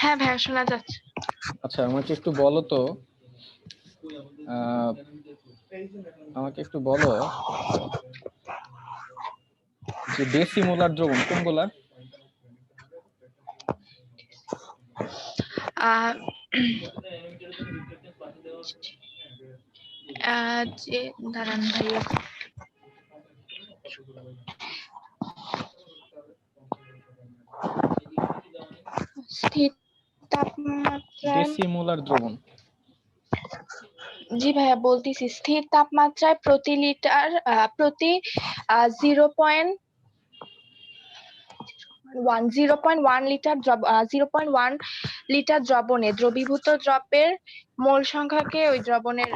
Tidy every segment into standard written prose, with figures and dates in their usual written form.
হ্যাঁ ভাইয়া শোনা যাচ্ছে। আচ্ছা আমাকে একটু বলো তো যে ডেসিমোলার দ্রবণ কোনগুলা? যে দাঁড়ান ভাইয়া, স্থির তাপমাত্রায় ডেসিমোলার দ্রবণ। জি ভাইয়া বলতেছি, স্থির তাপমাত্রায় প্রতি লিটার প্রতি 0.1 লিটার 0.1 লিটার দ্রবণে দ্রবীভূত দ্রব্যের মোল সংখ্যাকে ওই দ্রবণের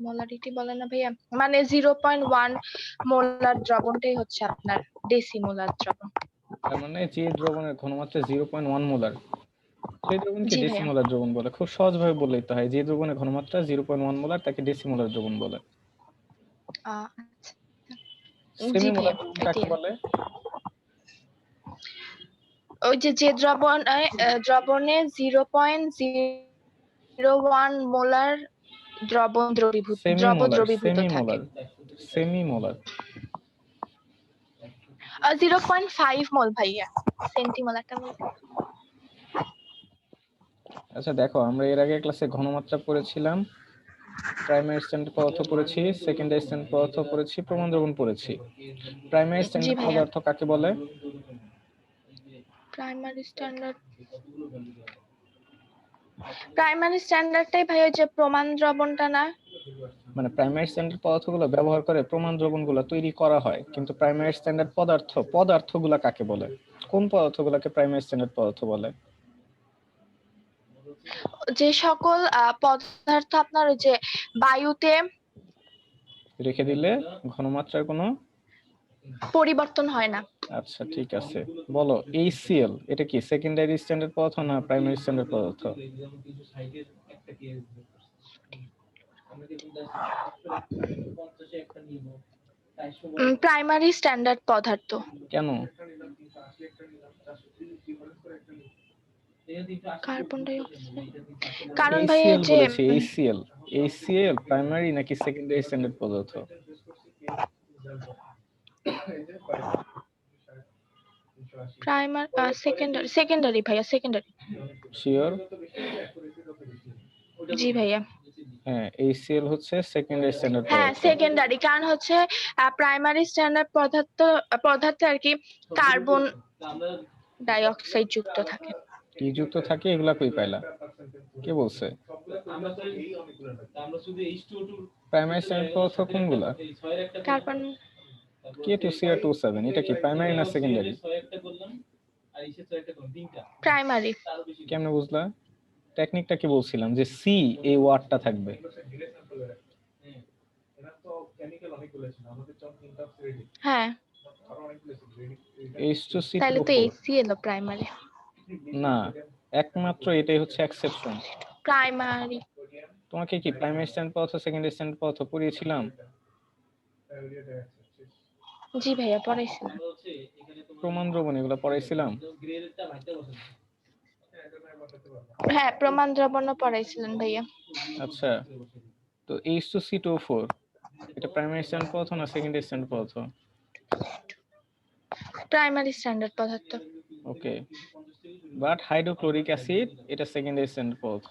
মোলারিটি বলে না ভাইয়া, মানে 0.1 মোলার দ্রবণটাই হচ্ছে আপনার ডেসিমোলার দ্রবণ। তার মানে যে দ্রবণের ঘনমাত্রা 0.1 মোলার সেই দ্রবণকে জি ভাইয়া। ডেসিমোলার দ্রবণ বলে। খুব সহজভাবে বললেই তো হয়, যে দ্রবণের ঘনমাত্রা 0.1 মোলার তাকে ডেসিমোলার দ্রবণ বলে। জি ভাইয়া, সেমিমোলার দ্রবণ কাকে বলে? ওই যে দ্রবণে 0.01 মোলার দ্রবীভূত থাকে। সেমিমোলার 0.5 মোল ভাইয়া, সেন্টিমোলারটা বলতে। আচ্ছা দেখো, আমরা এর আগে ক্লাসে ঘনমাত্রা পড়েছিলাম, প্রাইমারি স্ট্যান্ডার্ড পদার্থ পড়েছি, সেকেন্ডারি স্ট্যান্ডার্ড পদার্থ পড়েছি, প্রমাণ দ্রবণ পড়েছি। প্রাইমারি স্ট্যান্ডার্ড পদার্থ কাকে বলে? প্রাইমারি স্ট্যান্ডার্ডটাই ভাইয়া যে প্রমাণ দ্রবণটা না? মানে প্রাইমারি স্ট্যান্ডার্ড পদার্থগুলো ব্যবহার করে প্রমাণ দ্রবণগুলো তৈরি করা হয়, কিন্তু প্রাইমারি স্ট্যান্ডার্ড পদার্থগুলো কাকে বলে? কোন পদার্থগুলোকে প্রাইমারি স্ট্যান্ডার্ড পদার্থ বলে? যে সকল পদার্থ আপনার ওই যে বায়ুতে রেখে দিলে ঘনমাত্রার কোনো পরিবর্তন হয় না। আচ্ছা ঠিক আছে, বলো HCl এটা কি সেকেন্ডারি স্ট্যান্ডার্ড পদার্থ না প্রাইমারি স্ট্যান্ডার্ড পদার্থ? প্রাইমারি স্ট্যান্ডার্ড পদার্থ। কেন? কার্বন ডাই অক্সাইড, কারণ ভাই যে HCl প্রাইমারি নাকি সেকেন্ডারি স্ট্যান্ডার্ড পদার্থ? সেকেন্ডারি ভাইয়া, সেকেন্ডারি। শিওর? জি ভাইয়া। হ্যাঁ, HCl হচ্ছে সেকেন্ডারি স্ট্যান্ডার্ড পদার্থ। হ্যাঁ সেকেন্ডারি, কারণ হচ্ছে প্রাইমারি স্ট্যান্ডার্ড পদার্থে আর কি কার্বন ডাই অক্সাইড যুক্ত থাকে। কি যুক্ত থাকে? এগুলা কই পাইলা? কে বলছে? প্রাইমারি স্ট্যান্ডার্ড পদার্থ কোনগুলা? কার্বন K2Cr27 এটা কি প্রাইমারি না সেকেন্ডারি? প্রাইমারি। কেমনে বুঝলা? টেকনিকটা কি বলছিলাম যে সি এই ওয়ার্ডটা থাকবে। হ্যাঁ H2C2O4 তাহলে তো HCl প্রাইমারি না, একমাত্র এটাই হচ্ছে এক্সেপশন। প্রাইমারি। তোমাকে কি প্রাইমারি স্ট্যান্ডার্ড পদার্থ সেকেন্ডারি স্ট্যান্ডার্ড পদার্থ পড়িয়েছিলাম? জি ভাইয়া পড়াইছিলাম। প্রমাণ দ্রবণ এগুলো পড়াইছিলাম? হ্যাঁ প্রমাণ দ্রবণও পড়াইছিলেন ভাইয়া। আচ্ছা, তো H2C2O4 এটা প্রাইমারি স্ট্যান্ডার্ড পদার্থ না সেকেন্ডারি স্ট্যান্ডার্ড পদার্থ? প্রাইমারি স্ট্যান্ডার্ড পদার্থ। ওকে, বাট হাইড্রোক্লোরিক অ্যাসিড এটা সেকেন্ডারি স্ট্যান্ডার্ড পদার্থ।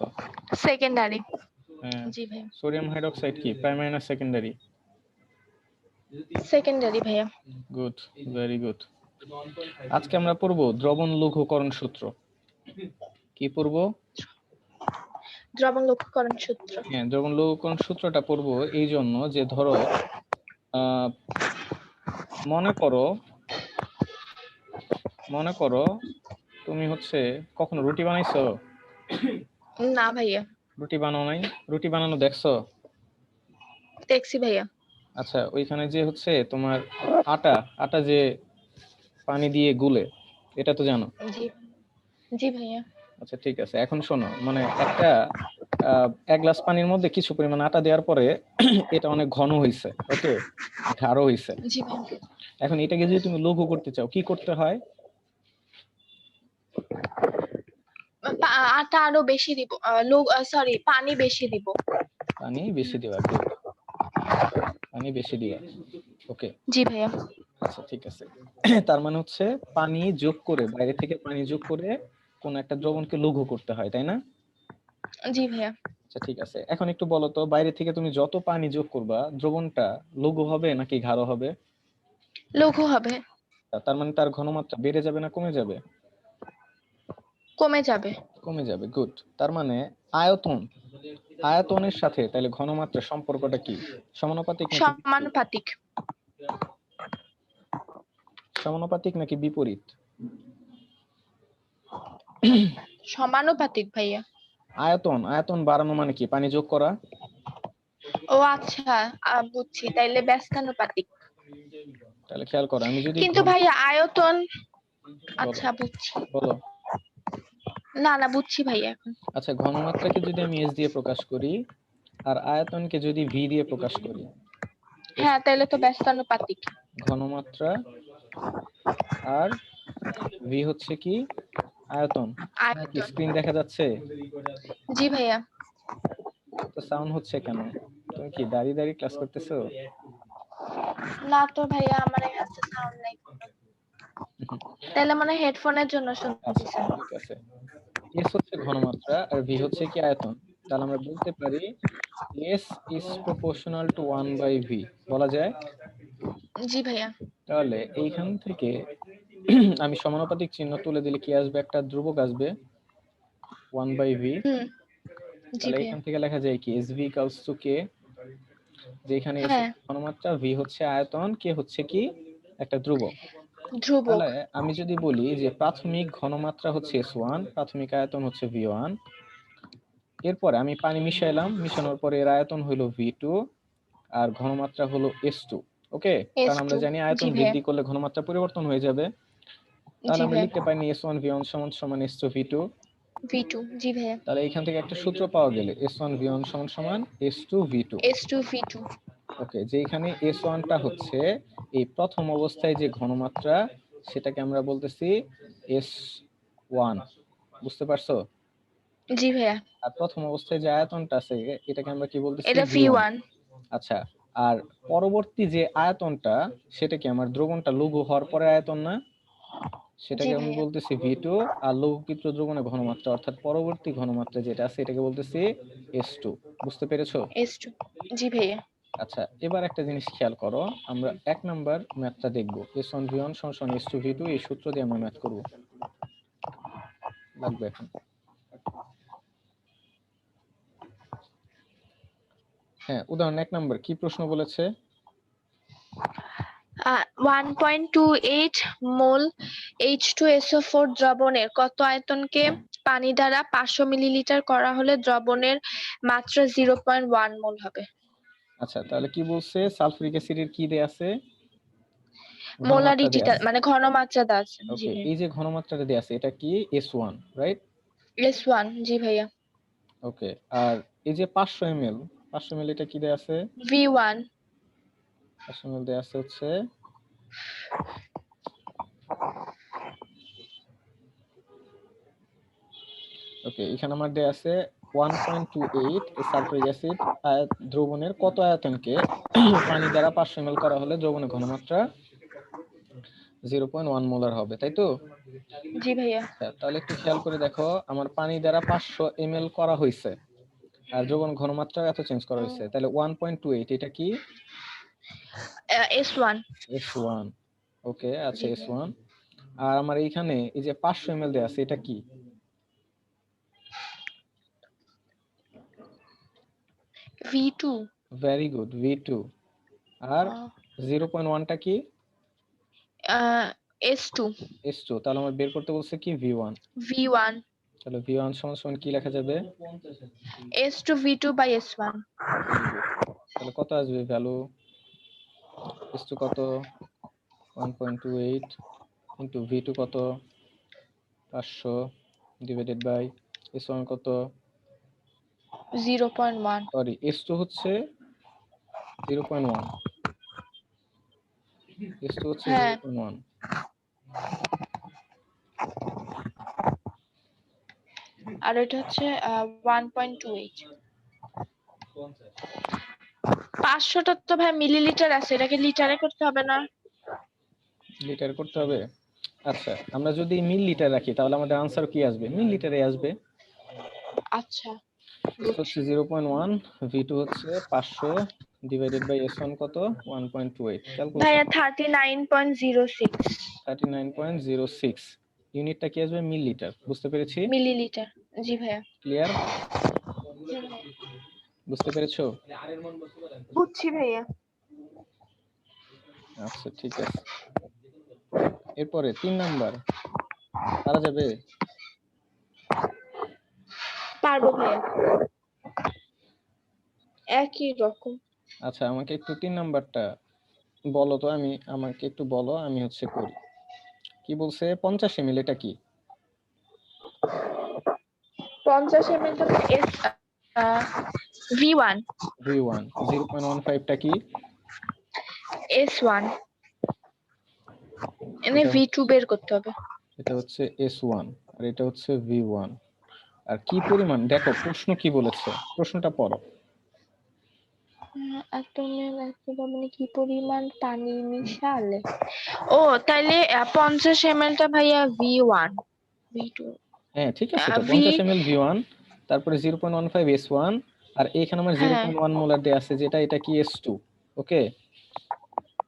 সেকেন্ডারি। হ্যাঁ। জি ভাই। সোডিয়াম হাইড্রোক্সাইড কি প্রাইমারি না সেকেন্ডারি? সেকেন্ডারি ভাইয়া। Good, very good. আজকে আমরা পড়ব দ্রবণ লঘুকরণ সূত্র। কি পড়ব? দ্রবণ লঘুকরণ সূত্র। হ্যাঁ, দ্রবণ লঘুকরণ সূত্রটা পড়ব এই জন্য যে ধরো মনে করো তুমি হচ্ছে কখনো রুটি বানাইছো? না ভাইয়া। রুটি বানাও নাই? রুটি বানানো দেখছো? দেখছি ভাইয়া। আচ্ছা, ওইখানে যে হচ্ছে তোমার আটা যে পানি দিয়ে গুলে, এটা তো জানো? জি জি ভাইয়া। আচ্ছা ঠিক আছে, এখন শোনো, মানে এক গ্লাস পানির মধ্যে কিছু পরিমাণ আটা দেওয়ার পরে এটা অনেক ঘন হইছে, ওকে, গাঢ় হইছে। জি ভাইয়া। এখন এটাকে যদি তুমি লঘু করতে চাও কি করতে হয়? আটা আরো বেশি দিব, সরি পানি বেশি দিব। পানি বেশি দিবা, good. পানি বেশি দিবা, ওকে। জি ভাইয়া। আচ্ছা ঠিক আছে। তার মানে হচ্ছে পানি যোগ করে, বাইরে থেকে পানি যোগ করে কোন একটা দ্রবণকে লঘু করতে হয়, তাই না? জি ভাইয়া। আচ্ছা ঠিক আছে, এখন একটু বলো তো, বাইরে থেকে তুমি যত পানি যোগ করবা দ্রবণটা লঘু হবে নাকি গাঢ় হবে? লঘু হবে। তার মানে তার ঘনমাত্রা বেড়ে যাবে না কমে যাবে? কমে যাবে। কমে যাবে, গুড। তার মানে আয়তন, আয়তনের সাথে তাহলে ঘনমাত্রার সম্পর্কটা কি? সমানুপাতিক নাকি বিপরীত? সমানুপাতিক। সমানুপাতিক নাকি বিপরীত? সমানুপাতিক ভাইয়া। আয়তন, আয়তন বাড়ানো মানে কি? পানি যোগ করা। ও আচ্ছা, বুঝছি, তাইলে ব্যস্তানুপাতিক। তাহলে খেয়াল করো, আমি যদি কিন্তু ভাইয়া আয়তন, বলো, আচ্ছা বুঝছি। বলো। না বুঝছি ভাইয়া এখন। আচ্ছা, ঘনমাত্রাকে যদি আমি এস দিয়ে প্রকাশ করি আর আয়তনকে যদি ভি দিয়ে প্রকাশ করি, হ্যাঁ তাইলে তো ব্যস্তানুপাতিক। ঘনমাত্রা আর ভি হচ্ছে কি? আয়তন। কি আয়তন। স্ক্রিন দেখা যাচ্ছে? জি ভাইয়া। তো সাউন্ড হচ্ছে কেন? তুমি কি দাঁড়িয়ে দাঁড়িয়ে ক্লাস করতেছো? না তো ভাইয়া, আমার কাছে সাউন্ড নাই। তাহলে মনে হয় হেডফোনের জন্য আচ্ছা শুনতেছেন। ঠিক আছে। এস হচ্ছে ঘনমাত্রা আর ভি হচ্ছে কি? আয়তন। তাহলে আমরা বলতে পারি S is proportional to 1/v, বলা যায়। জি ভাইয়া। তাহলে এইখান থেকে আমি সমানুপাতিক চিহ্ন তুলে দিলে কি আসবে? একটা ধ্রুবক আসবে 1/v। হুম। জি তাহলে ভাইয়া। এখান থেকে লেখা যায় কি? এসভি ইকুয়ালস টু কে, যেখানে এস হ্যাঁ। ঘনমাত্রা, ভি হচ্ছে আয়তন, কে হচ্ছে কি? একটা ধ্রুবক। ধ্রুবক। তাহলে আমি যদি বলি যে প্রাথমিক ঘনমাত্রা হচ্ছে S1, প্রাথমিক আয়তন হচ্ছে V1, এরপরে আমি পানি মিশাইলাম, মিশানোর পরে এর আয়তন হলো V2 আর ঘনমাত্রা হলো S2, ওকে। কারণ আমরা S2। জানি জি আয়তন ভাইয়া। বৃদ্ধি করলে ঘনমাত্রা পরিবর্তন হয়ে যাবে। তাহলে জি আমরা ভাইয়া। লিখতে পারি S1 V1 সমান সমান S2 V2। V2। জি ভাইয়া। তাহলে এখান থেকে একটা সূত্র পাওয়া গেলে S1 V1 সমান সমান S2 V2, S2 V2। ওকে। যেখানে S1 টা হচ্ছে এই প্রথম অবস্থায় যে ঘনমাত্রা, সেটাকে আমরা বলতেছি S1, বুঝতে পারছো? জি ভাইয়া। আর প্রথম অবস্থায় যে আয়তনটা আছে এটাকে আমরা কি বলতেছি? এটা V1। V1। আচ্ছা, আর পরবর্তী যে আয়তনটা, সেটা কি আমার দ্রবণটা লঘু হওয়ার পরে আয়তন না? জি সেটাকে আমি ভাইয়া। বলতেছি V2। আর লঘুকৃত দ্রবণের ঘনমাত্রা অর্থাৎ পরবর্তী ঘনমাত্রা যেটা আছে এটাকে বলতেছি S2, বুঝতে পেরেছো? S2। জি ভাইয়া। আচ্ছা, এবার একটা জিনিস খেয়াল করো, আমরা 1 নাম্বার ম্যাথটা দেখবো। S1 V1 সমান S2 V2, এই সূত্র দিয়ে আমরা ম্যাথ করব, লাগবে এখন। হ্যাঁ, উদাহরণ 1 নাম্বার কি প্রশ্ন বলেছে? 1.28 মোল H2SO4 দ্রবণের কত আয়তনকে পানি দ্বারা 500 মিলিলিটার করা হলে দ্রবণের মাত্রা 0.1 মোল হবে? আচ্ছা, তাহলে কি বলছে? সালফিউরিক অ্যাসিডের কি দেয়া আছে? ঘনমাত্রা দেয়া মোলারিটিটা আছে, মানে ঘনমাত্রা দেওয়া আছে। জি ওকে। ভাইয়া। এই যে ঘনমাত্রাটা দেয়া আছে এটা কি? S1, right? S1। জি ভাইয়া। ওকে। আর এই যে 500 ml, 500 ml এটা কি দেয়া আছে? V1। 500 ml দেয়া আছে হচ্ছে, ওকে, এখানে আমার দেয়া আছে 1.28 সালফিউরিক অ্যাসিড দ্রবণের কত আয়তনকে পানি দ্বারা 500 ml করা হলে দ্রবণের ঘনমাত্রা 0.1 মোলার হবে, তাই তো? জি ভাইয়া। তাহলে একটু খেয়াল করে দেখো, আমার পানি দ্বারা 500 ml করা হয়েছে আর দ্রবণ ঘনমাত্রা এত চেঞ্জ করা হয়েছে, তাহলে 1.28 এটা কি? S1। S1, ওকে। আচ্ছা, জি ভাইয়া। S1। আর আমার এইখানে এই যে 500 ml দেয়া আছে এটা কি? V2। Very good, V2। আর 0.1 টা কি? S2। S2। তাহলে আমার বের করতে বলছে কি? V1। V1। তাহলে V1 সমান সমান কি লেখা যাবে? S2 V2 by S1। Very good. তাহলে কত আসবে ভ্যালু? S2 কত? 1.28 ইনটু V2 কত? 500 ডিভাইডেড বাই S1 কত? 0.1। সরি, S2 হচ্ছে 0.1, S2 হচ্ছে হ্যাঁ। 0.1। আর এটা হচ্ছে 1.28। 500টা তো ভাই মিলিলিটার আছে, এটাকে লিটারে করতে হবে না? লিটার করতে হবে। আচ্ছা, আমরা যদি মিলিলিটার রাখি তাহলে আমাদের আনসার কি আসবে? মিলিলিটারে আসবে। আচ্ছা হচ্ছে বুঝছি 0.1, V2 হচ্ছে 500 ডিভাইডেড বাই S1 কত? 1.28। ভাইয়া ক্যালকুলেশন 39.06 39.06। ইউনিটটা কি আসবে? মিলিলিটার। বুঝতে পেরেছি? মিলিলিটার। জি ভাইয়া। ক্লিয়ার? বুঝতে পেরেছো? বুঝছি ভাইয়া। আচ্ছা ঠিক আছে। এরপরে 3 নাম্বার পারা যাবে? পারবো ভাইয়া, একই রকম। আচ্ছা, আমাকে একটু 3 নাম্বারটা বলো তো, আমাকে একটু বলো, আমি হচ্ছে করি। কি বলছে? 50 ml, এটা কি? 50 ml তো এস V1। V1। 0.15 টা কি? S1। এনে এটা V2 বের করতে হবে। এটা হচ্ছে S1 আর এটা হচ্ছে V1। আর কি পরিমাণ দেখো, প্রশ্ন কি বলেছে, প্রশ্নটা পড়ো। মানে কি পরিমাণ পানি মিশালে? ও তাইলে 50 ml টা ভাইয়া V1, V2, হ্যাঁ ঠিক আছে, তো V। 50 ml V1, তারপরে 0.15 S1, আর এখানে আমার হ্যাঁ 0.1 মোলার দেয়া আছে, যেটা এটা কি S2। ওকে,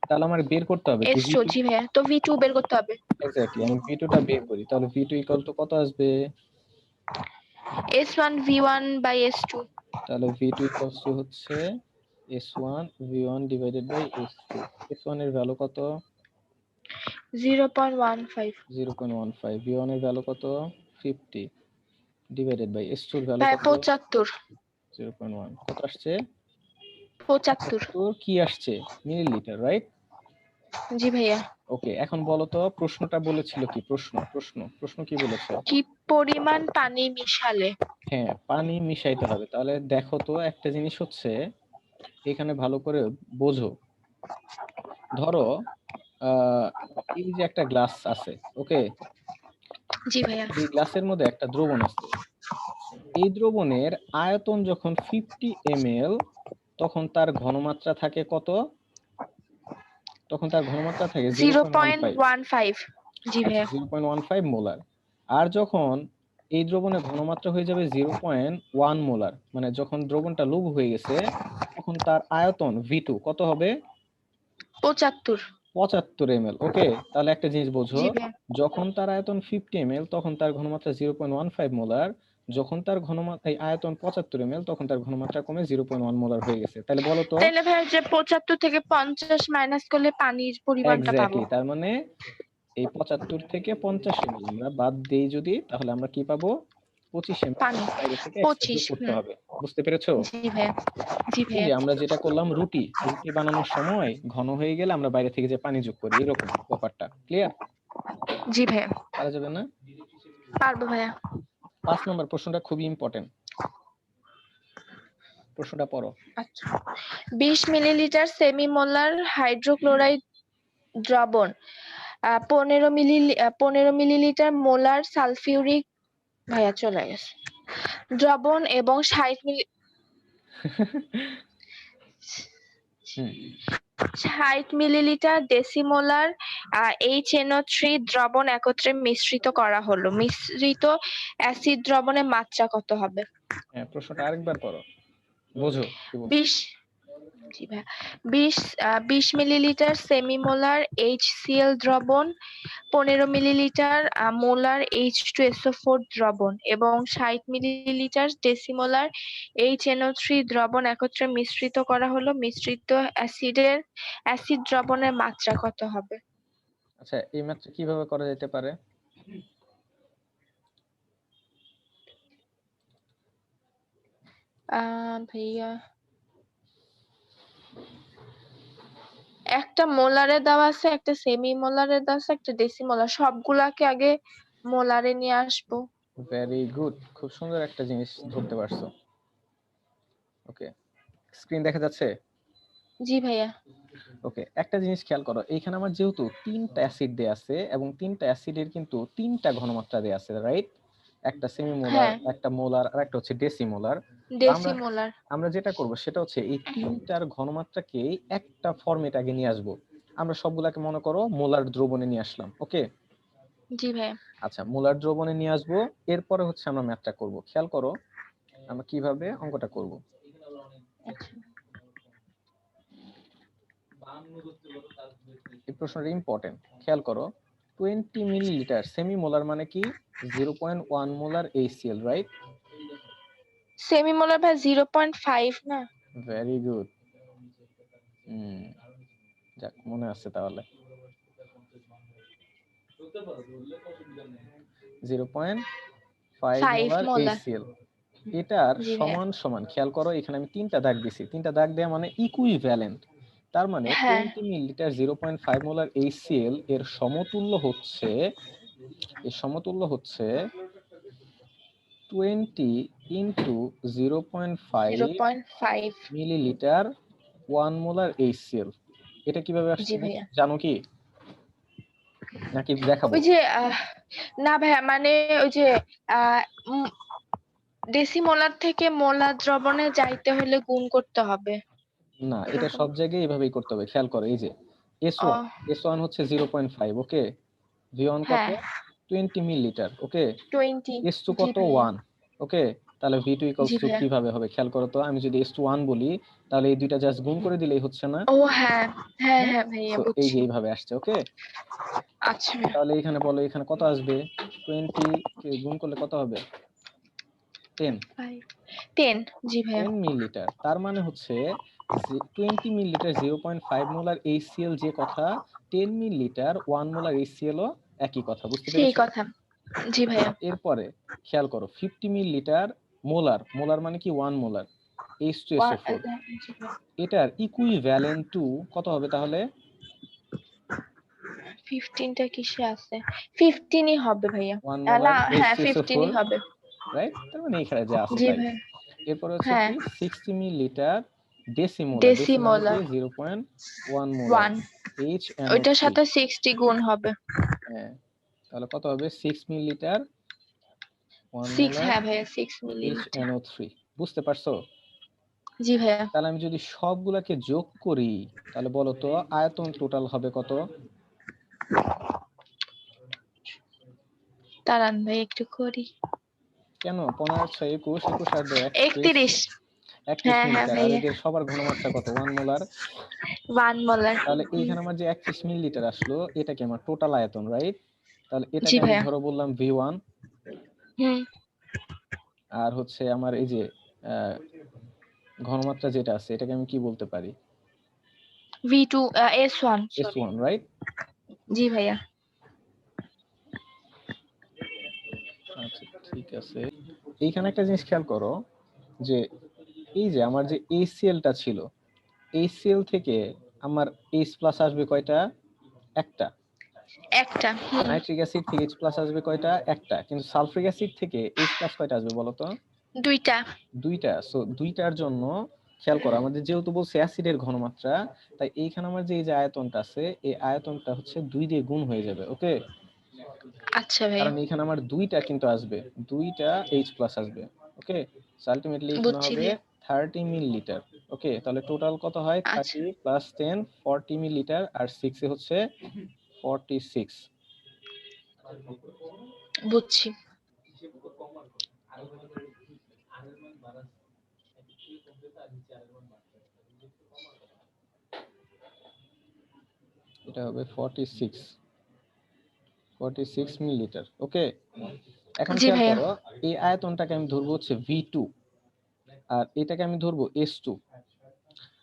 তাহলে আমার বের করতে হবে কি S2। V2। জি ভাইয়া, তো V2 বের করতে হবে। এক্স্যাক্টলি, আমি V2 টা বের করি, তাহলে V2 ইকুয়াল টু কত আসবে? S1 V1 by S2। তাহলে V2 ইকুয়ালস টু হচ্ছে S1 V1 divided by S2। S1 এর ভ্যালু কত? 0.15। 0.15। V1 এর ভ্যালু কত? 50 ডিভাইডেড বাই S2 এর ভ্যালু ভাইয়া কত? 75। 0.1। কত আসছে? 75। 75 কি আসছে? Millilitre, right? জি ভাইয়া। ওকে, এখন বলো তো প্রশ্নটা বলেছিল কি? প্রশ্ন কি বলেছে? কি পরিমাণ পানি মিশালে? হ্যাঁ, পানি মিশাইতে হবে। তাহলে দেখো তো, একটা জিনিস হচ্ছে এখানে ভালো করে বোঝো। ধরো আহ এই যে একটা গ্লাস আছে, ওকে, জি ভাইয়া। এই গ্লাসের মধ্যে একটা দ্রবণ আছে। এই দ্রবণের আয়তন যখন 50 ml, তখন তার ঘনমাত্রা থাকে কত? তখন তার ঘনমাত্রা থাকে 0.15। 0.15। জি আচ্ছা, ভাইয়া। 0.15 মোলার। আর যখন এই দ্রবণের ঘনমাত্রা হয়ে যাবে 0.1 মোলার, মানে যখন দ্রবণটা লঘু হয়ে গেছে, তখন তার আয়তন V2 কত হবে? 75। 75 ml। ওকে, তাহলে একটা জিনিস বোঝো, জি ভাইয়া। যখন তার আয়তন 50 ml তখন তার ঘনমাত্রা 0.15 মোলার, যখন তার ঘনমাত্রা এই আয়তন 75 ml তখন তার ঘনমাত্রা কমে 0.1 মোলার হয়ে গেছে। তাহলে বলো তো। তাইলে ভাইয়া যে 75 থেকে 50 মাইনাস করলে পানির পরিমাণটা পাবো। এক্স্যাক্টলি, তার মানে এই 75 থেকে 50 ml আমরা বাদ দেই যদি, তাহলে আমরা কি পাবো? 25 ml পানি বাইরে থেকে এক্সট্রা 25। যোগ করতে হবে। বুঝতে পেরেছো? জি ভাইয়া। জি এই ভাইয়া। যে আমরা যেটা করলাম, রুটি রুটি বানানোর সময় ঘন হয়ে গেলে আমরা বাইরে থেকে যে পানি যোগ করি, এরকম ব্যাপারটা। ক্লিয়ার? জি ভাইয়া। পারা যাবে না? পারবো ভাইয়া। 5 নম্বর প্রশ্নটা খুবই ইম্পর্টেন্ট, প্রশ্নটা পড়ো। আচ্ছা, 20 মিলিলিটার সেমিমোলার হাইড্রোক্লোরাইড দ্রবণ 15 মিলিলিটার মোলার সালফিউরিক, ভাইয়া চলে গেছে, দ্রবণ এবং হুম 60 মিলিলিটার ডেসিমোলার HNO3 দ্রবণ একত্রে মিশ্রিত করা হলো। মিশ্রিত অ্যাসিড দ্রবণের মাত্রা কত হবে? হ্যাঁ, প্রশ্নটা আরেকবার পড়ো, বোঝো কি বলছে। 20। জি ভাইয়া। 20 মিলিলিটার সেমিমোলার HCl দ্রবণ, 15 মিলিলিটার মোলার H2SO4 দ্রবণ এবং 60 মিলিলিটার ডেসিমোলার HNO3 দ্রবণ একত্রে মিশ্রিত করা হলো। মিশ্রিত অ্যাসিড দ্রবণের মাত্রা কত হবে? আচ্ছা, এই মাত্রা কিভাবে করা যেতে পারে? ভাইয়া, একটা মোলারে দেওয়া আছে, একটা সেমি মোলারে দেওয়া আছে, একটা ডেসিমোলার, সবগুলাকে আগে মোলারে নিয়ে আসবো। ভেরি গুড, খুব সুন্দর একটা জিনিস ধরতে পারছো। ওকে, স্ক্রিন দেখা যাচ্ছে? জি ভাইয়া। ওকে, একটা জিনিস খেয়াল করো, এখানে আমার যেহেতু 3টা অ্যাসিড দেয়া আছে এবং 3টা অ্যাসিডের কিন্তু 3টা ঘনমাত্রা দেয়া আছে, রাইট? একটা সেমিমোলার, হ্যাঁ একটা মোলার আর একটা হচ্ছে ডেসিমোলার। আমরা ডেসিমোলার। আমরা যেটা করব সেটা হচ্ছে এই তিনটার ঘনমাত্রাকে একটা ফরম্যাট আগে নিয়ে আসব। আমরা সবগুলাকে মনে করো মোলার দ্রবণে নিয়ে আসলাম, ওকে? জি ভাইয়া। আচ্ছা, মোলার দ্রবণে নিয়ে আসবো, এরপরে হচ্ছে আমরা ম্যাথটা করব। খেয়াল করো আমরা কিভাবে অঙ্কটা করব। আচ্ছা এই প্রশ্নটা ইম্পর্টেন্ট, খেয়াল করো। 20 মিলিলিটার সেমি মোলার মানে কি 0.1 মোলার HCl, রাইট? সেমিমোলার ভাই 0.5 না? Very good. যাক, মনে আছে তাহলে। 0.5 5 মোলার মোলার। HCl। এটার জি ভাইয়া। সমান সমান, খেয়াল করো এখানে আমি তিনটা দাগ দিছি, তিনটা দাগ দেওয়া মানে ইকুইভ্যালেন্ট। তার মানে হ্যাঁ 20 মিলিলিটার 0.5 মোলার HCl এর সমতুল্য হচ্ছে, এর সমতুল্য হচ্ছে 20 ইন্টু 0.5 0.5। Millilitre 1 molar HCl। এটা কিভাবে জি আসছে ভাইয়া। জানো কি, নাকি দেখাবো? ওই যে না ভাইয়া, মানে ওই যে আহ ডেসিমোলার থেকে মোলার দ্রবণে যাইতে হলে গুণ করতে হবে না, এটা এরকম। সব জায়গায় এভাবেই করতে হবে। খেয়াল করো এই যে ও S1 হচ্ছে 0.5, ওকে? V1 কত? হ্যাঁ 20 মিলিলিটার, ওকে? 20। S2 জি কত? ভাইয়া। 1, ওকে? তাহলে V2 জি ইকুয়ালস টু ভাইয়া। কিভাবে হবে খেয়াল করো তো। আমি যদি S2 1 বলি তাহলে এই দুইটা জাস্ট গুণ করে দিলেই হচ্ছে না? ও হ্যাঁ হ্যাঁ হ্যাঁ, হ্যাঁ ভাইয়া সো এই বুঝছি। যে এইভাবে আসছে, ওকে? আচ্ছা ভাইয়া। তাহলে এখানে বলো এখানে কত আসবে? 20 কে গুণ করলে কত হবে? 10। 10। জি ভাইয়া। 10 মিলিলিটার, তার মানে হচ্ছে 20 মিলিলিটার 0.5 মোলার HCl যে কথা, 10 মিলিলিটার 1 মোলার HCl ও একই কথা, বুঝতে সেই পেরেছো? কথা। জি ভাইয়া। এরপরে খেয়াল করো 50 মিলিলিটার মোলার, মোলার মানে কি 1 মোলার H2SO4, জি ভাইয়া। এটার ইকুইভ্যালেন্ট টু কত হবে তাহলে? 15টা কিসে আছে? 15ই হবে ভাইয়া। 1 না মোলার হ্যাঁ H2SO4, 15ই হবে। রাইট? তার মানে এখানে যা আছে জি তাই। ভাইয়া। এরপরে হচ্ছে হ্যাঁ কি 60 মিলিলিটার ডেসিমোলার, ডেসি মানে কি ডেসিমোলার 0.1 মোলার 1, ওইটার HNO3। সাথে 60 গুণ হবে। হ্যাঁ, তাহলে কত হবে? 6 মিলিলিটার 1 6 মোলার হ্যাঁ ভাইয়া 6 মিলিলিটার। HNO3, বুঝতে পারছো? জি ভাইয়া। তাহলে আমি যদি সবগুলাকে যোগ করি তাহলে বলো তো আয়তন টোটাল হবে কত? দাঁড়ান ভাই একটু করি। কেন 15 6 21, 21 আর 2 31, 31। 31 হ্যাঁ হ্যাঁ মিলিলিটার। আর ভাইয়া। এদের সবার ঘনমাত্রা কত? 1 মোলার। 1 মোলার। তাহলে এইখানে আমার যে 31 মিলিলিটার আসলো এটা কি আমার টোটাল আয়তন, রাইট? তাহলে জি এটাকে আমি ভাইয়া। ধরো বললাম V1, হুম। আর হচ্ছে আমার এই যে আহ, ঘনমাত্রা যেটা আছে এটাকে আমি কি বলতে পারি? V2 S1 sorry. S1, right? জি ভাইয়া। আচ্ছা ঠিক আছে। এইখানে একটা জিনিস খেয়াল করো যে এই যে আমার যে HCl টা ছিল, HCl থেকে আমার H প্লাস আসবে কয়টা? একটা। একটা। হুম। নাইট্রিক অ্যাসিড থেকে H প্লাস আসবে কয়টা? একটা। কিন্তু সালফ্রিক অ্যাসিড থেকে H প্লাস কয়টা আসবে বলো তো? দুইটা। দুইটা। সো দুইটার জন্য খেয়াল করো আমাদের যেহেতু বলছে অ্যাসিডের ঘনমাত্রা, তাই এইখানে আমার যে এই যে আয়তনটা আছে এই আয়তনটা হচ্ছে 2 দিয়ে গুণ হয়ে যাবে, ওকে? আচ্ছা ভাইয়া। কারণ এখানে আমার দুইটা কিন্তু আসবে, দুইটা H প্লাস আসবে, ওকে? সো আলটিমেটলি এখানে বুঝছি হবে ভাইয়া। 30 মিলিলিটার, ওকে? তাহলে টোটাল কত হয়? আচ্ছা 30 প্লাস 10 40 মিলিলিটার, আর 6 এ হচ্ছে 46। বুঝছি। এটা হবে 46 মিলিলিটার, ওকে? এখন জি খেয়াল ভাইয়া। করো এই আয়তনটাকে আমি ধরবো হচ্ছে V2, আর এটাকে আমি ধরবো S2।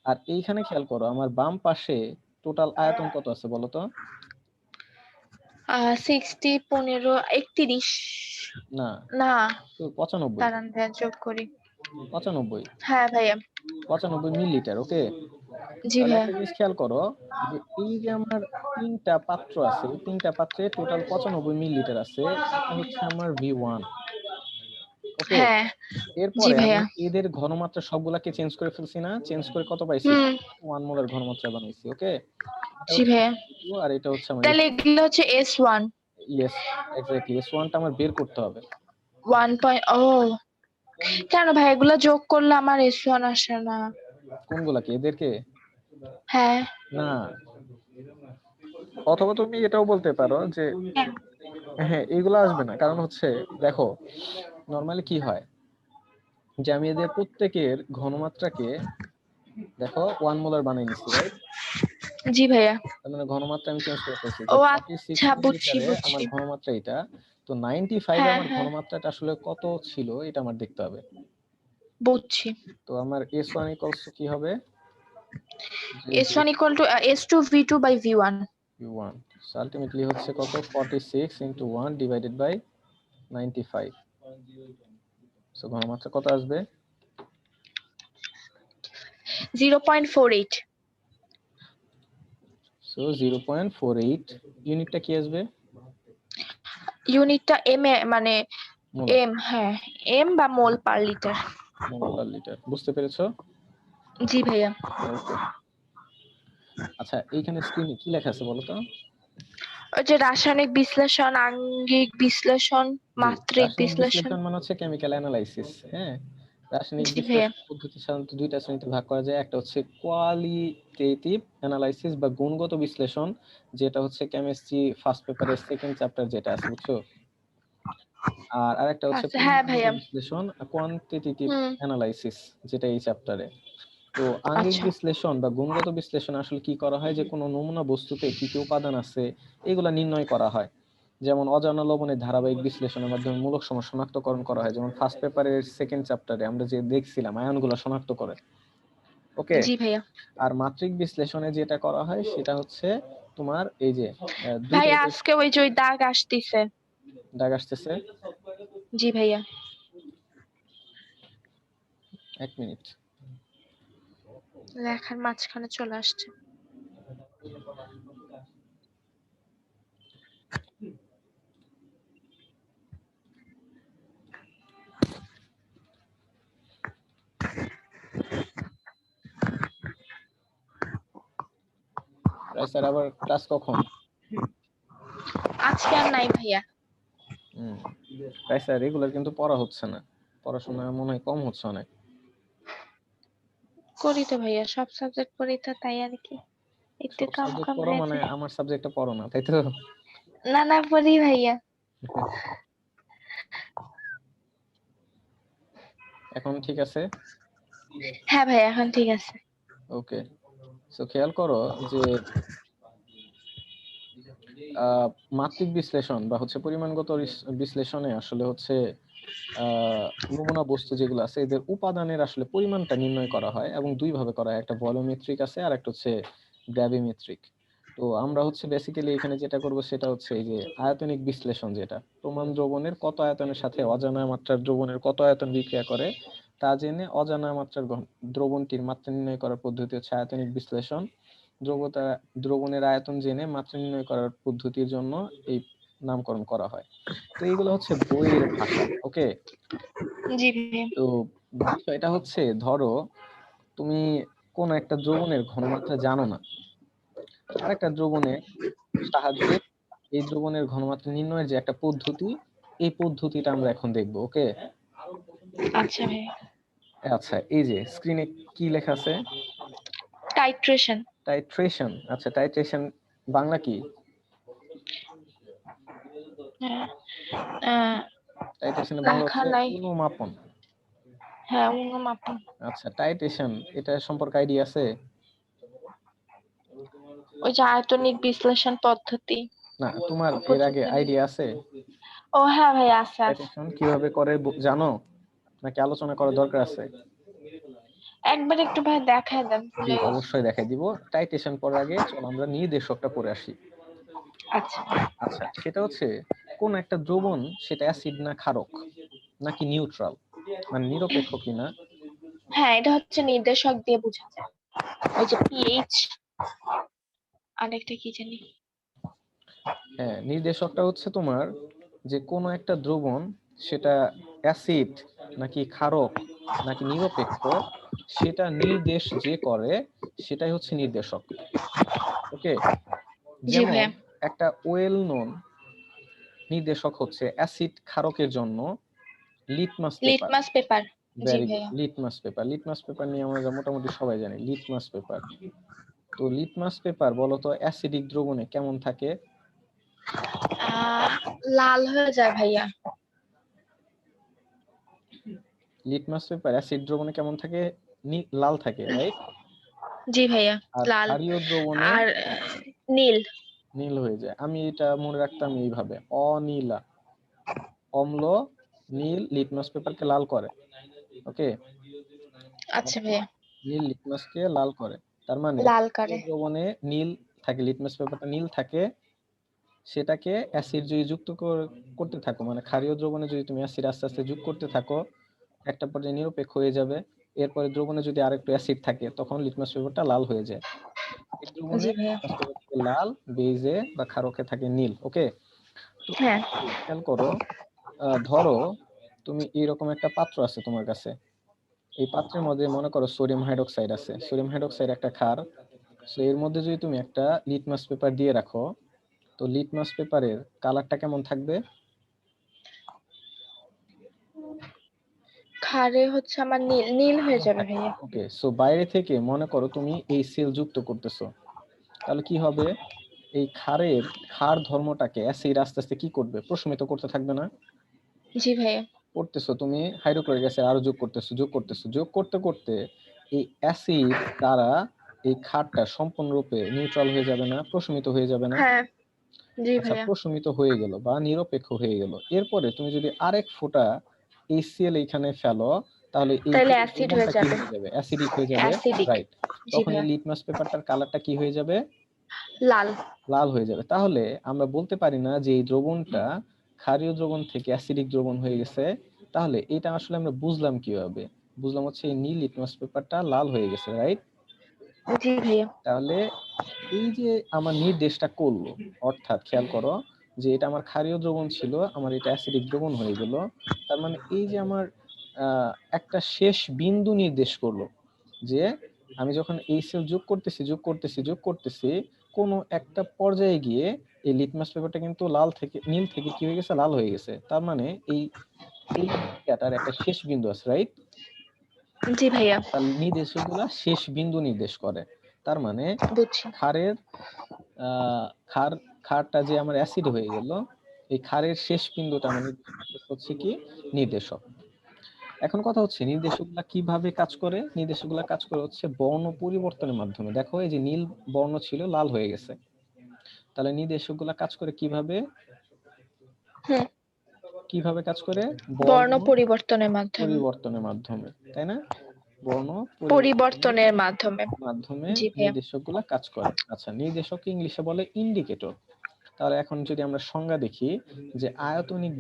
আর এইখানে খেয়াল করো আমার বাম পাশে টোটাল আয়তন কত আছে বলো তো? 60 15 31। না, না তো 95। দাঁড়ান ভাইয়া যোগ করি। 95, হ্যাঁ ভাইয়া। 95 মিলিলিটার, ওকে? জি তাহলে ভাইয়া। একটা জিনিস খেয়াল করো যে এই যে আমার তিনটা পাত্র আছে, এই তিনটা পাত্রে টোটাল 95 মিলিলিটার আছে, এটা হচ্ছে আমার V1, ওকে? হ্যাঁ। জি এরপরে আমি ভাইয়া। এদের ঘনমাত্রা সবগুলাকে চেঞ্জ করে ফেলছি না? চেঞ্জ করে কত পাইছি? হুম। 1 মোলার ঘনমাত্রা বানাইছি, ওকে? এটা জি হচ্ছে ভাইয়া। V2 আর এটা হচ্ছে আমার তাহলে এগুলো হচ্ছে S1। ইয়েস, এক্স্যাক্টলি S1টা আমার বের করতে হবে। 1. ও কেন ভাই এগুলা যোগ করলে আমার S1 আসে না? কোনগুলা কি এদেরকে? হ্যাঁ। না, অথবা তুমি এটাও বলতে পারো যে কেন? হ্যাঁ এগুলো আসবে না, কারণ হচ্ছে দেখো নরমালি কি হয় যে আমি এদের প্রত্যেকের ঘনমাত্রাকে দেখো 1 মোলার বানিয়ে নিচ্ছি, রাইট? জি ভাইয়া। তার মানে ঘনমাত্রা আমি চেঞ্জ করে ফেলছি ও যে আচ্ছা, 46 বুঝছি লিটারে আমার বুঝছি। ঘনমাত্রা এটা, তো 95 হ্যাঁ আমার হ্যাঁ, ঘনমাত্রাটা আসলে কত ছিল এটা আমার দেখতে হবে। বুঝছি। তো আমার S1 ইকুয়ালস কি হবে, যে S1 equal to S2 V2 by V1. V1, so ultimately হচ্ছে কত 46 ইনটু 1 ডিভাইডেড বাই 95, সো ঘনমাত্রা কত আসবে? 0.48. সো 0.48, ইউনিটটা কি আসবে? ইউনিটটা এম এ মানে মোলার, এম, হ্যাঁ এম বা মোল পার লিটার। মোল পার লিটার, বুঝতে পেরেছো? জি ভাইয়া। ওকে, আচ্ছা এইখানে স্ক্রিনে কি লেখা আছে বলো তো? ওই যে রাসায়নিক বিশ্লেষণ, আঙ্গিক বিশ্লেষণ, জি, মাত্রিক রাসায়নিক বিশ্লেষণ। বিশ্লেষণ মানে হচ্ছে কেমিক্যাল অ্যানালাইসিস। হ্যাঁ, রাসায়নিক জি ভাইয়া। বিশ্লেষণ পদ্ধতি সাধারণত দুইটা শ্রেণীতে ভাগ করা যায়। একটা হচ্ছে কোয়ালিটেটিভ অ্যানালাইসিস বা গুণগত বিশ্লেষণ, যেটা হচ্ছে কেমিস্ট্রি ফার্স্ট পেপারের সেকেন্ড চ্যাপ্টার যেটা আছে, বুঝছো? আর আরেকটা হচ্ছে আচ্ছা হ্যাঁ পরিমাণগত ভাইয়া। বিশ্লেষণ, কোয়ান্টিটেটিভ হুম। অ্যানালাইসিস, যেটা এই চ্যাপ্টারে। তো আঙ্গিক আচ্ছা বিশ্লেষণ বা গুণগত বিশ্লেষণ আসলে কি করা হয়, যে কোনো নমুনা বস্তুতে কি কি উপাদান আছে এগুলা নির্ণয় করা হয়। যেমন অজানা লবণের ধারাবাহিক বিশ্লেষণের মাধ্যমে মূলক সমূহ শনাক্তকরণ করা হয়, যেমন ফার্স্ট পেপারের সেকেন্ড চ্যাপ্টারে আমরা যে দেখছিলাম আয়নগুলো শনাক্ত করে। ওকে, জি ভাইয়া। আর মাত্রিক বিশ্লেষণে যেটা করা হয় সেটা হচ্ছে তোমার এই যে দুই ভাইয়া টাইপের। আজকে ওই যে ওই দাগ আসতিছে। দাগ আসতেছে, জি ভাইয়া। 1 মিনিট। লেখার মাঝখানে চলে আসছে। স্যার আবার ক্লাস কখন? আজকে আর নাই ভাইয়া। স্যার রেগুলার কিন্তু পড়া হচ্ছে না, পড়াশোনা মনে হয় কম হচ্ছে অনেক। করি তো ভাইয়া, সব সাবজেক্ট পড়ি তো, তাই আর কি একটু সব কম সাবজেক্ট কম পড়ো হয়ে মানে যায়। আমার সাবজেক্টটা পড়ো না, তাই তো? না না, পড়ি ভাইয়া। এখন ঠিক আছে? হ্যাঁ ভাইয়া, এখন ঠিক আছে। ওকে, সো খেয়াল করো যে মাত্রিক বিশ্লেষণ বা হচ্ছে পরিমাণগত বিশ্লেষণে আসলে হচ্ছে নমুনা বস্তু যেগুলো আছে এদের উপাদানের আসলে পরিমাণটা নির্ণয় করা হয়, এবং দুই ভাবে করা হয়, একটা ভলিওমেট্রিক আছে আর একটা হচ্ছে গ্র্যাভিমেট্রিক। তো আমরা হচ্ছে বেসিক্যালি এখানে যেটা করব সেটা হচ্ছে এই যে আয়তনিক বিশ্লেষণ, যেটা প্রমাণ দ্রবণের কত আয়তনের সাথে অজানা মাত্রার দ্রবণের কত আয়তন বিক্রিয়া করে তা জেনে অজানা মাত্রার দ্রবণটির মাত্রা নির্ণয় করার পদ্ধতি হচ্ছে আয়তনিক বিশ্লেষণ। দ্রবণের আয়তন জেনে মাত্রা নির্ণয় করার পদ্ধতির জন্য এই নামকরণ করা হয়। তো এইগুলো হচ্ছে বইয়ের ভাষা। ওকে, জি ভাইয়া। তো বিষয়টা হচ্ছে ধরো তুমি কোন একটা দ্রবণের ঘনমাত্রা জানো না, আরেকটা দ্রবণের সাহায্যে এই দ্রবণের ঘনমাত্রা নির্ণয়ের যে একটা পদ্ধতি, এই পদ্ধতিটা আমরা এখন দেখবো। ওকে, আচ্ছা ভাইয়া। আচ্ছা এই যে স্ক্রিনে কি লেখা আছে? টাইট্রেশন। টাইট্রেশন। আচ্ছা টাইট্রেশন বাংলা কি? হ্যাঁ। আহ, টাইট্রেশনের বাংলা লেখা হচ্ছে নাই। অনুমাপন। হ্যাঁ, অনুমাপন। আচ্ছা টাইট্রেশন এটা সম্পর্কে আইডিয়া আছে? ওই যে আয়তনিক বিশ্লেষণ পদ্ধতি। না, তোমার এর আগে আইডিয়া আছে ও হ্যাঁ ভাইয়া, আছে আছে। টাইট্রেশন কিভাবে করে জানো, নাকি আলোচনা করার দরকার আছে? একবার একটু ভাই দেখায় দেন জি প্লিজ। অবশ্যই দেখাই দিব। টাইট্রেশন পড়ার আগে চলো আমরা নির্দেশকটা পড়ে আসি। আচ্ছা। আচ্ছা সেটা হচ্ছে কোন একটা দ্রবণ সেটা অ্যাসিড না ক্ষারক নাকি নিউট্রাল, মানে নিরপেক্ষ কিনা। হ্যাঁ, এটা হচ্ছে নির্দেশক দিয়ে বোঝা যায়। ওই যে পিএইচ, আরেকটা কি জানি। হ্যাঁ, নির্দেশকটা হচ্ছে তোমার যে কোন একটা দ্রবণ সেটা অ্যাসিড নাকি ক্ষারক নাকি নিরপেক্ষ, সেটা নির্দেশ যে করে সেটাই হচ্ছে নির্দেশক। ওকে, জি যেমন ভাইয়া। একটা ওয়েল নোন নির্দেশক হচ্ছে অ্যাসিড ক্ষারকের জন্য লিটমাস পেপার। Litmus paper. জি ভেরি গুড। ভাইয়া। লিটমাস পেপার নিয়ে আমরা মোটামুটি সবাই জানি লিটমাস পেপার। তো লিটমাস পেপার বলতো অ্যাসিডিক দ্রবণে কেমন থাকে? লাল হয়ে যায় ভাইয়া। লিটমাস পেপার অ্যাসিড দ্রবণে কেমন থাকে? লাল থাকে, রাইট? জি ভাইয়া, আর লাল ক্ষারীয় দ্রবণে আর নীল। নীল হয়ে যায়। আমি এটা মনে রাখতাম এইভাবে, অনীলা, অম্ল নীল লিটমাস পেপারকে লাল করে। ওকে, আচ্ছা ভাইয়া। নীল লিটমাসকে লাল করে। তার মানে লাল ক্ষারীয় করে। দ্রবণে নীল থাকে, লিটমাস পেপারটা নীল থাকে। সেটাকে অ্যাসিড যদি যুক্ত করতে থাকো, মানে ক্ষারীয় দ্রবণে যদি তুমি অ্যাসিড আস্তে আস্তে যোগ করতে থাকো, একটা পর্যায়ে নিরপেক্ষ হয়ে যাবে। এরপরে দ্রবণে যদি আরেকটু অ্যাসিড থাকে তখন লিটমাস পেপারটা লাল হয়ে যায়। এই দ্রবণে জি ভাইয়া। লিটমাস পেপার থাকে লাল, বেজে বা ক্ষারকে থাকে নীল। ওকে, তো হ্যাঁ। খেয়াল করো, ধরো তুমি এইরকম একটা পাত্র আছে তোমার কাছে। এই পাত্রের মধ্যে মনে করো সোডিয়াম হাইড্রোক্সাইড আছে। সোডিয়াম হাইড্রোক্সাইড একটা ক্ষার। সো এর মধ্যে যদি তুমি একটা লিটমাস পেপার দিয়ে রাখো, তো লিটমাস পেপারের কালারটা কেমন থাকবে? ক্ষারে হচ্ছে আমার নীল, নীল হয়ে যাবে ভাইয়া। ওকে, সো বাইরে থেকে মনে করো তুমি এই সেল যুক্ত করতেছো, তাহলে কি হবে? এই ক্ষার ধর্মটাকে অ্যাসিড আস্তে আস্তে কি করবে? প্রশমিত করতে থাকবে না? জি ভাইয়া। করতেছো তুমি হাইড্রোক্লোরিক অ্যাসিড আরো যোগ করতেছো, যোগ করতে করতে এই অ্যাসিড দ্বারা এই ক্ষারটা সম্পূর্ণরূপে নিউট্রাল হয়ে যাবে না, প্রশমিত হয়ে যাবে না? হ্যাঁ। জি আচ্ছা, ভাইয়া। প্রশমিত হয়ে গেল বা নিরপেক্ষ হয়ে গেল। এরপরে তুমি যদি আরেক ফোঁটা HCl এইখানে ফেলো, তাহলে এই তাহলে পুরো অ্যাসিড হয়ে দ্রবণটা কি যাবে। হয়ে যাবে? অ্যাসিডিক হয়ে যাবে, অ্যাসিডিক। রাইট? জি তখন এই ভাইয়া। লিটমাস পেপারটার কালারটা কি হয়ে যাবে? লাল। লাল হয়ে যাবে। তাহলে আমরা বলতে পারি না যে এই দ্রবণটা ক্ষারীয় দ্রবণ থেকে অ্যাসিডিক দ্রবণ হয়ে গেছে। তাহলে এটা আসলে আমরা বুঝলাম কিভাবে? বুঝলাম হচ্ছে এই নীল লিটমাস পেপারটা লাল হয়ে গেছে, রাইট? জি ভাইয়া। তাহলে এই যে আমার নির্দেশটা করলো, অর্থাৎ খেয়াল করো যে এটা আমার ক্ষারীয় দ্রবণ ছিল, আমার এটা অ্যাসিডিক দ্রবণ হয়ে গেল। তার মানে এই যে আমার একটা শেষ বিন্দু নির্দেশ করলো যে আমি যখন এই সেল যোগ করতেছি কোনো একটা পর্যায়ে গিয়ে এই লিটমাস পেপারটা কিন্তু লাল থেকে নীল থেকে কি হয়ে গেছে? লাল হয়ে গেছে। তার মানে এই এই প্রক্রিয়াটার একটা শেষ বিন্দু আছে, রাইট? জি ভাইয়া। তার নির্দেশকগুলা শেষ বিন্দু নির্দেশ করে। তার মানে বুঝছি। ক্ষারের ক্ষার ক্ষারটা যে আমার অ্যাসিড হয়ে গেল, এই ক্ষারের শেষ বিন্দুটা মানে হচ্ছে কি? নির্দেশক। এখন কথা হচ্ছে নির্দেশকগুলা কিভাবে কাজ করে? নির্দেশকগুলা কাজ করে হচ্ছে বর্ণ পরিবর্তনের মাধ্যমে। দেখো এই যে নীল বর্ণ ছিল লাল হয়ে গেছে। তাহলে নির্দেশকগুলা কাজ করে কিভাবে? হুম। কিভাবে কাজ করে? বর্ণ বর্ণ পরিবর্তনের মাধ্যমে। পরিবর্তনের মাধ্যমে, তাই না? বর্ণ পরিবর্তনের পরিবর্তনের মাধ্যমে। মাধ্যমে জি ভাইয়া। নির্দেশকগুলা কাজ করে। আচ্ছা, নির্দেশককে ইংলিশে বলে ইন্ডিকেটর। তাহলে এখন যদি আমরা সংজ্ঞা দেখি যে আয়তনিক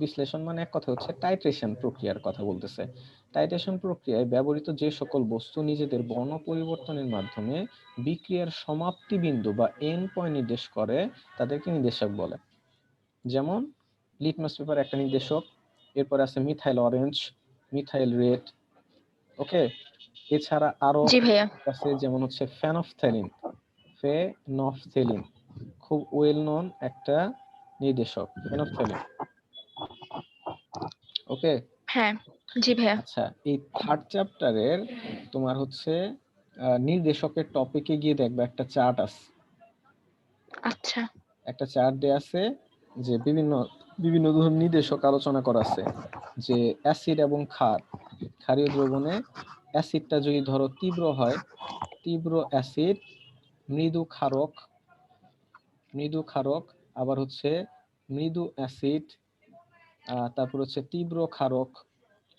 বিশ্লেষণ মানে এক কথা হচ্ছে টাইট্রেশন প্রক্রিয়ার কথা বলতেছে। টাইট্রেশন প্রক্রিয়ায় ব্যবহৃত যে সকল বস্তু নিজেদের বর্ণ পরিবর্তনের মাধ্যমে বিক্রিয়ার সমাপ্তি বিন্দু বা এন্ড পয়েন্ট নির্দেশ করে তাদেরকে নির্দেশক বলে। যেমন লিটমাস পেপার একটা নির্দেশক, এরপর আছে মিথাইল অরেঞ্জ, মিথাইল রেড। ওকে, এছাড়া আরো জি ভাইয়া। আছে যেমন হচ্ছে ফেনফথেলিন, খুব ওয়েল নোন একটা নির্দেশক ফেনফথেলিন। ওকে, হ্যাঁ। জি ভাইয়া। আচ্ছা, এই থার্ড চ্যাপ্টারের তোমার হচ্ছে নির্দেশকের টপিকে গিয়ে দেখবে একটা চার্ট আছে। আচ্ছা। একটা চার্ট দেয়া আছে যে বিভিন্ন বিভিন্ন ধরনের নির্দেশক আলোচনা করা আছে, যে অ্যাসিড এবং ক্ষারীয় দ্রবণে অ্যাসিডটা যদি ধরো তীব্র হয়, তীব্র অ্যাসিড, মৃদু ক্ষারক, আবার হচ্ছে মৃদু অ্যাসিড, তারপর হচ্ছে তীব্র ক্ষারক,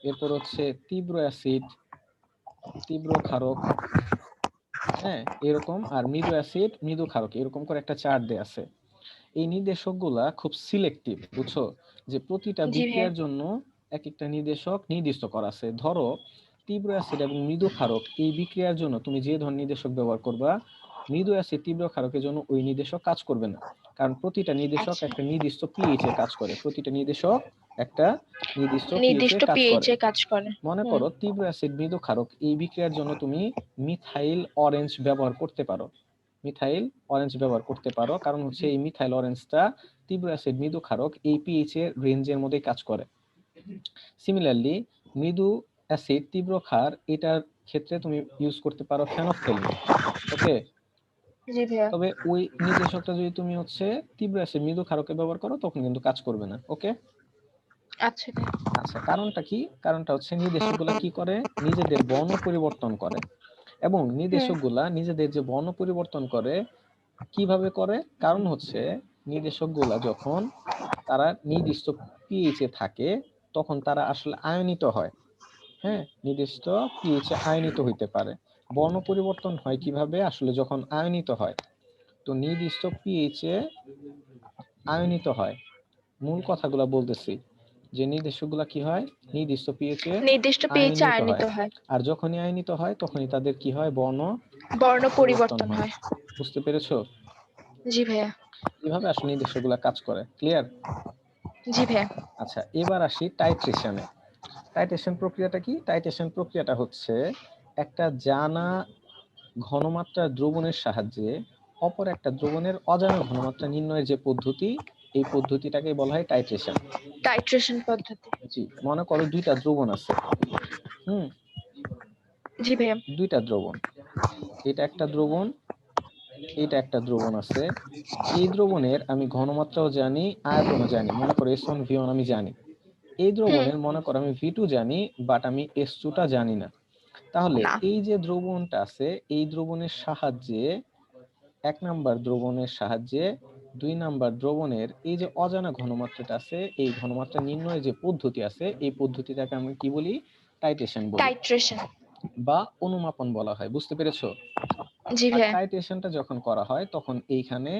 এরপর হচ্ছে তীব্র অ্যাসিড, তীব্র ক্ষারক, হ্যাঁ এরকম, আর মৃদু অ্যাসিড, মৃদু ক্ষারক, এরকম করে একটা চার্ট দেয়া আছে। এই নির্দেশকগুলা খুব সিলেক্টিভ, বুঝছো? যে প্রতিটা জি ভাইয়া। বিক্রিয়ার জন্য এক একটা নির্দেশক নির্দিষ্ট করা আছে। ধরো তীব্র অ্যাসিড এবং মৃদু ক্ষারক এই বিক্রিয়ার জন্য তুমি যে ধরনের নির্দেশক ব্যবহার করবা, মৃদু অ্যাসিড তীব্র ক্ষারকের জন্য ওই নির্দেশক কাজ করবে না। কারণ প্রতিটা নির্দেশক আচ্ছা। একটা নির্দিষ্ট পিএইচ এ কাজ করে, প্রতিটা নির্দেশক একটা নির্দিষ্ট পিএইচ এ নির্দিষ্ট কাজ পিএইচ করে। এ কাজ করে। মনে হুম। করো তীব্র অ্যাসিড মৃদু ক্ষারক এই বিক্রিয়ার জন্য তুমি মিথাইল অরেঞ্জ ব্যবহার করতে পারো। কারণ হচ্ছে এই মিথাইল অরেঞ্জটা তীব্র অ্যাসিড মৃদু ক্ষারক এই পিএইচ এর রেঞ্জের মধ্যে কাজ করে। সিমিলারলি মৃদু অ্যাসিড তীব্র ক্ষার এটার ক্ষেত্রে তুমি ইউজ করতে পারো ফেনফথেলিন। ওকে, জি ভাইয়া। তবে ওই নির্দেশকটা যদি তুমি হচ্ছে তীব্র অ্যাসিড মৃদু ক্ষারকে ব্যবহার করো তখন কিন্তু কাজ করবে না। ওকে, আচ্ছা ভাইয়া। আচ্ছা, কারণটা কি? কারণটা হচ্ছে নির্দেশকগুলা কি করে, নিজেদের বর্ণ পরিবর্তন করে, এবং নির্দেশকগুলা নিজেদের যে বর্ণ পরিবর্তন করে কিভাবে করে? কারণ হচ্ছে নির্দেশকগুলা যখন তারা নির্দিষ্ট পিএইচ এ থাকে তখন তারা আসলে আয়নিত হয়। হ্যাঁ, নির্দিষ্ট পিএইচ এ আয়নিত হইতে পারে। বর্ণ পরিবর্তন হয় কিভাবে? আসলে যখন আয়নিত হয়, তো নির্দিষ্ট পিএইচ এ আয়নিত হয়। মূল কথাগুলো বলতেছি যে নির্দেশকগুলা কি হয়, নির্দিষ্ট পিএইচ এ নির্দিষ্ট পিএইচ আয়নিত আয়নিত হয়, হয়, আর যখনই আয়নিত হয় তখনই তাদের কি হয়, বর্ণ বর্ণ পরিবর্তন পরিবর্তন হয়। হয়। বুঝতে পেরেছো? জি ভাইয়া। এভাবে আসলে নির্দেশকগুলা কাজ করে। ক্লিয়ার? জি ভাইয়া। আচ্ছা, এবার আসি টাইট্রেশনে। টাইট্রেশন প্রক্রিয়াটা কি? টাইট্রেশন প্রক্রিয়াটা হচ্ছে একটা জানা ঘনমাত্রার দ্রবণের সাহায্যে অপর একটা দ্রবণের অজানা ঘনমাত্রা নির্ণয়ের যে পদ্ধতি, এই পদ্ধতিটাকে বলা হয় টাইট্রেশন। টাইট্রেশন পদ্ধতি। জি, মনে করো দুইটা দ্রবণ আছে। জি ভাইয়া। দুইটা দ্রবণ, এটা একটা দ্রবণ, এটা একটা দ্রবণ আছে। এই দ্রবণের আমি ঘনমাত্রাও জানি, আয়তনও জানি। মনে করো S1 V1 আমি জানি। এই দ্রবণের মনে করো আমি V2 জানি, বাট আমি S2 টা জানি না। তাহলে না। এই যে দ্রবণটা আছে, এই দ্রবণের সাহায্যে, এক নাম্বার দ্রবণের সাহায্যে 2 নাম্বার দ্রবণের এই যে অজানা ঘনমাত্রাটা আছে, এই ঘনমাত্রা নির্ণয়ের যে পদ্ধতি আছে, এই পদ্ধতিটাকে আমি কি বলি? টাইট্রেশন বলি, টাইট্রেশন। বা অনুমাপন বলা হয়। বুঝতে পেরেছো? জি আর ভাইয়া। টাইট্রেশনটা যখন করা হয় তখন এইখানে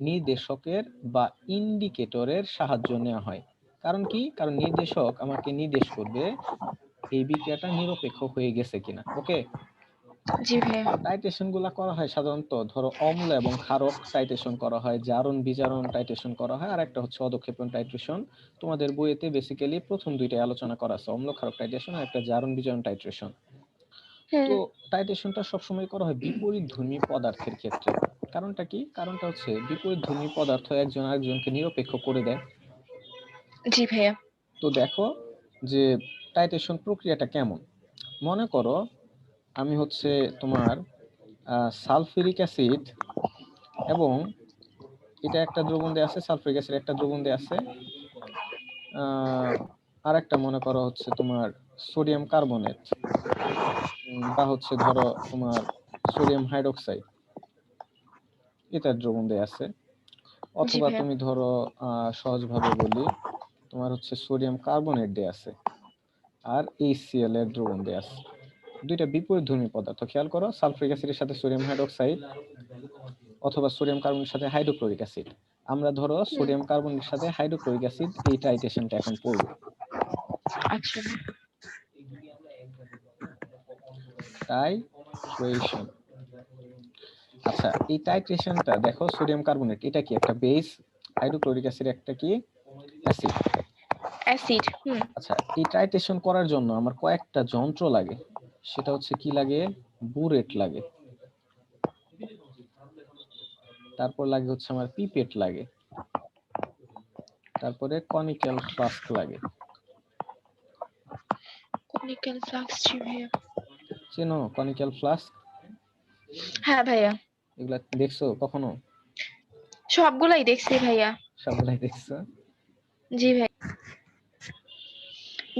নির্দেশকের বা ইন্ডিকেটরের সাহায্য নেওয়া হয়। কারণ কি? কারণ নির্দেশক আমাকে নির্দেশ করবে এই বিক্রিয়াটা নিরপেক্ষ হয়ে গেছে কিনা। ওকে, জি ভাইয়া। টাইট্রেশন গুলা করা হয় সাধারণত ধরো অম্ল এবং ক্ষারক টাইট্রেশন করা হয়, জারণ বিজারণ টাইট্রেশন করা হয়, আর একটা হচ্ছে অধক্ষেপণ টাইট্রেশন। তোমাদের বইয়েতে বেসিক্যালি প্রথম দুইটাই আলোচনা করা আছে, অম্ল ক্ষারক টাইট্রেশন আর একটা জারণ বিজারণ টাইট্রেশন। তো টাইট্রেশনটা সবসময় করা হয় বিপরীতধর্মী পদার্থের ক্ষেত্রে। কারণটা কি? কারণটা হচ্ছে বিপরীতধর্মী পদার্থ একজন আরেকজনকে নিরপেক্ষ করে দেয়। জি ভাইয়া। তো দেখো যে টাইট্রেশন প্রক্রিয়াটা কেমন। মনে করো আমি হচ্ছে তোমার সালফিউরিক অ্যাসিড এবং এটা একটা দ্রবণ দেয়া আছে, সালফিউরিক অ্যাসিড একটা দ্রবণ দেয়া আছে, আর একটা মনে করো হচ্ছে তোমার সোডিয়াম কার্বনেট, বা হচ্ছে ধরো তোমার সোডিয়াম হাইড্রোক্সাইড, এটার দ্রবণ দেয়া আছে। জি অথবা ভাইয়া। তুমি ধরো সহজভাবে বলি, তোমার হচ্ছে সোডিয়াম কার্বনেট দেয়া আছে আর HCl এর দ্রবণ দেয়া আছে। দুইটা বিপরীতধর্মী পদার্থ। খেয়াল করো, সালফিউরিক অ্যাসিডের সাথে সোডিয়াম হাইড্রোক্সাইড অথবা সোডিয়াম কার্বনের সাথে হাইড্রোক্লোরিক অ্যাসিড। আমরা ধরো সোডিয়াম কার্বনের সাথে হাইড্রোক্লোরিক অ্যাসিড এই টাইট্রেশনটা এখন পড়ব। আচ্ছা। টাইট্রেশন। আচ্ছা, এই টাইট্রেশনটা দেখো, সোডিয়াম কার্বনেট এটা কি একটা বেস, হাইড্রোক্লোরিক অ্যাসিড একটা কি অ্যাসিড। অ্যাসিড। আচ্ছা, এই টাইট্রেশন করার জন্য আমার কয়েকটা যন্ত্র লাগে। সেটা হচ্ছে কি লাগে? বুরেট লাগে, তারপর লাগে হচ্ছে আমার পিপেট লাগে, তারপরে কনিক্যাল ফ্লাস্ক লাগে। Conical flask. জি ভাইয়া। চেনো কনিক্যাল ফ্লাস্ক? হ্যাঁ ভাইয়া। এগুলা দেখছো কখনো? সবগুলাই দেখছি ভাইয়া। সবগুলাই দেখছো? জি ভাই।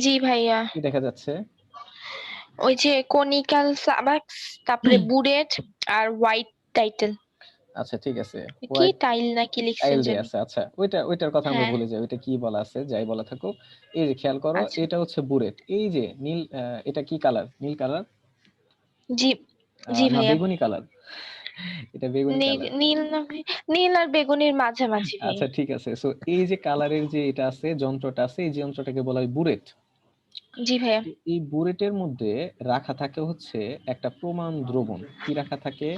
জি ভাইয়া। কি দেখা যাচ্ছে? ওই যে কনিক্যাল ফ্লাস্ক, তারপরে বুলেট আর হোয়াইট টাইটেল। আচ্ছা ঠিক আছে, কি হোয়াইট টাইল নাকি লিখছেন টাইল দিয়ে জানি। আছে। আচ্ছা, ওইটার কথা আমরা হ্যাঁ। ভুলে যাই, ওইটা কি বলা আছে যাই বলা থাকুক। এই যে খেয়াল করো, আচ্ছা। এটা হচ্ছে বুরেট। এই যে নীল, এটা কি কালার? নীল কালার জি। জি না ভাইয়া। বেগুনি কালার? এটা বেগুনি নীল কালার। নীল না ভাই, নীল আর বেগুনির মাঝামাঝি ভাইয়া। আচ্ছা ঠিক আছে, সো এই যে কালারের যে এটা আছে, যন্ত্রটা আছে, এই যন্ত্রটাকে বলা হয় বুরেট। জি ভাইয়া। এই বুরেটের মধ্যে রাখা থাকে হচ্ছে একটা প্রমাণ দ্রবণ। কি রাখা থাকে?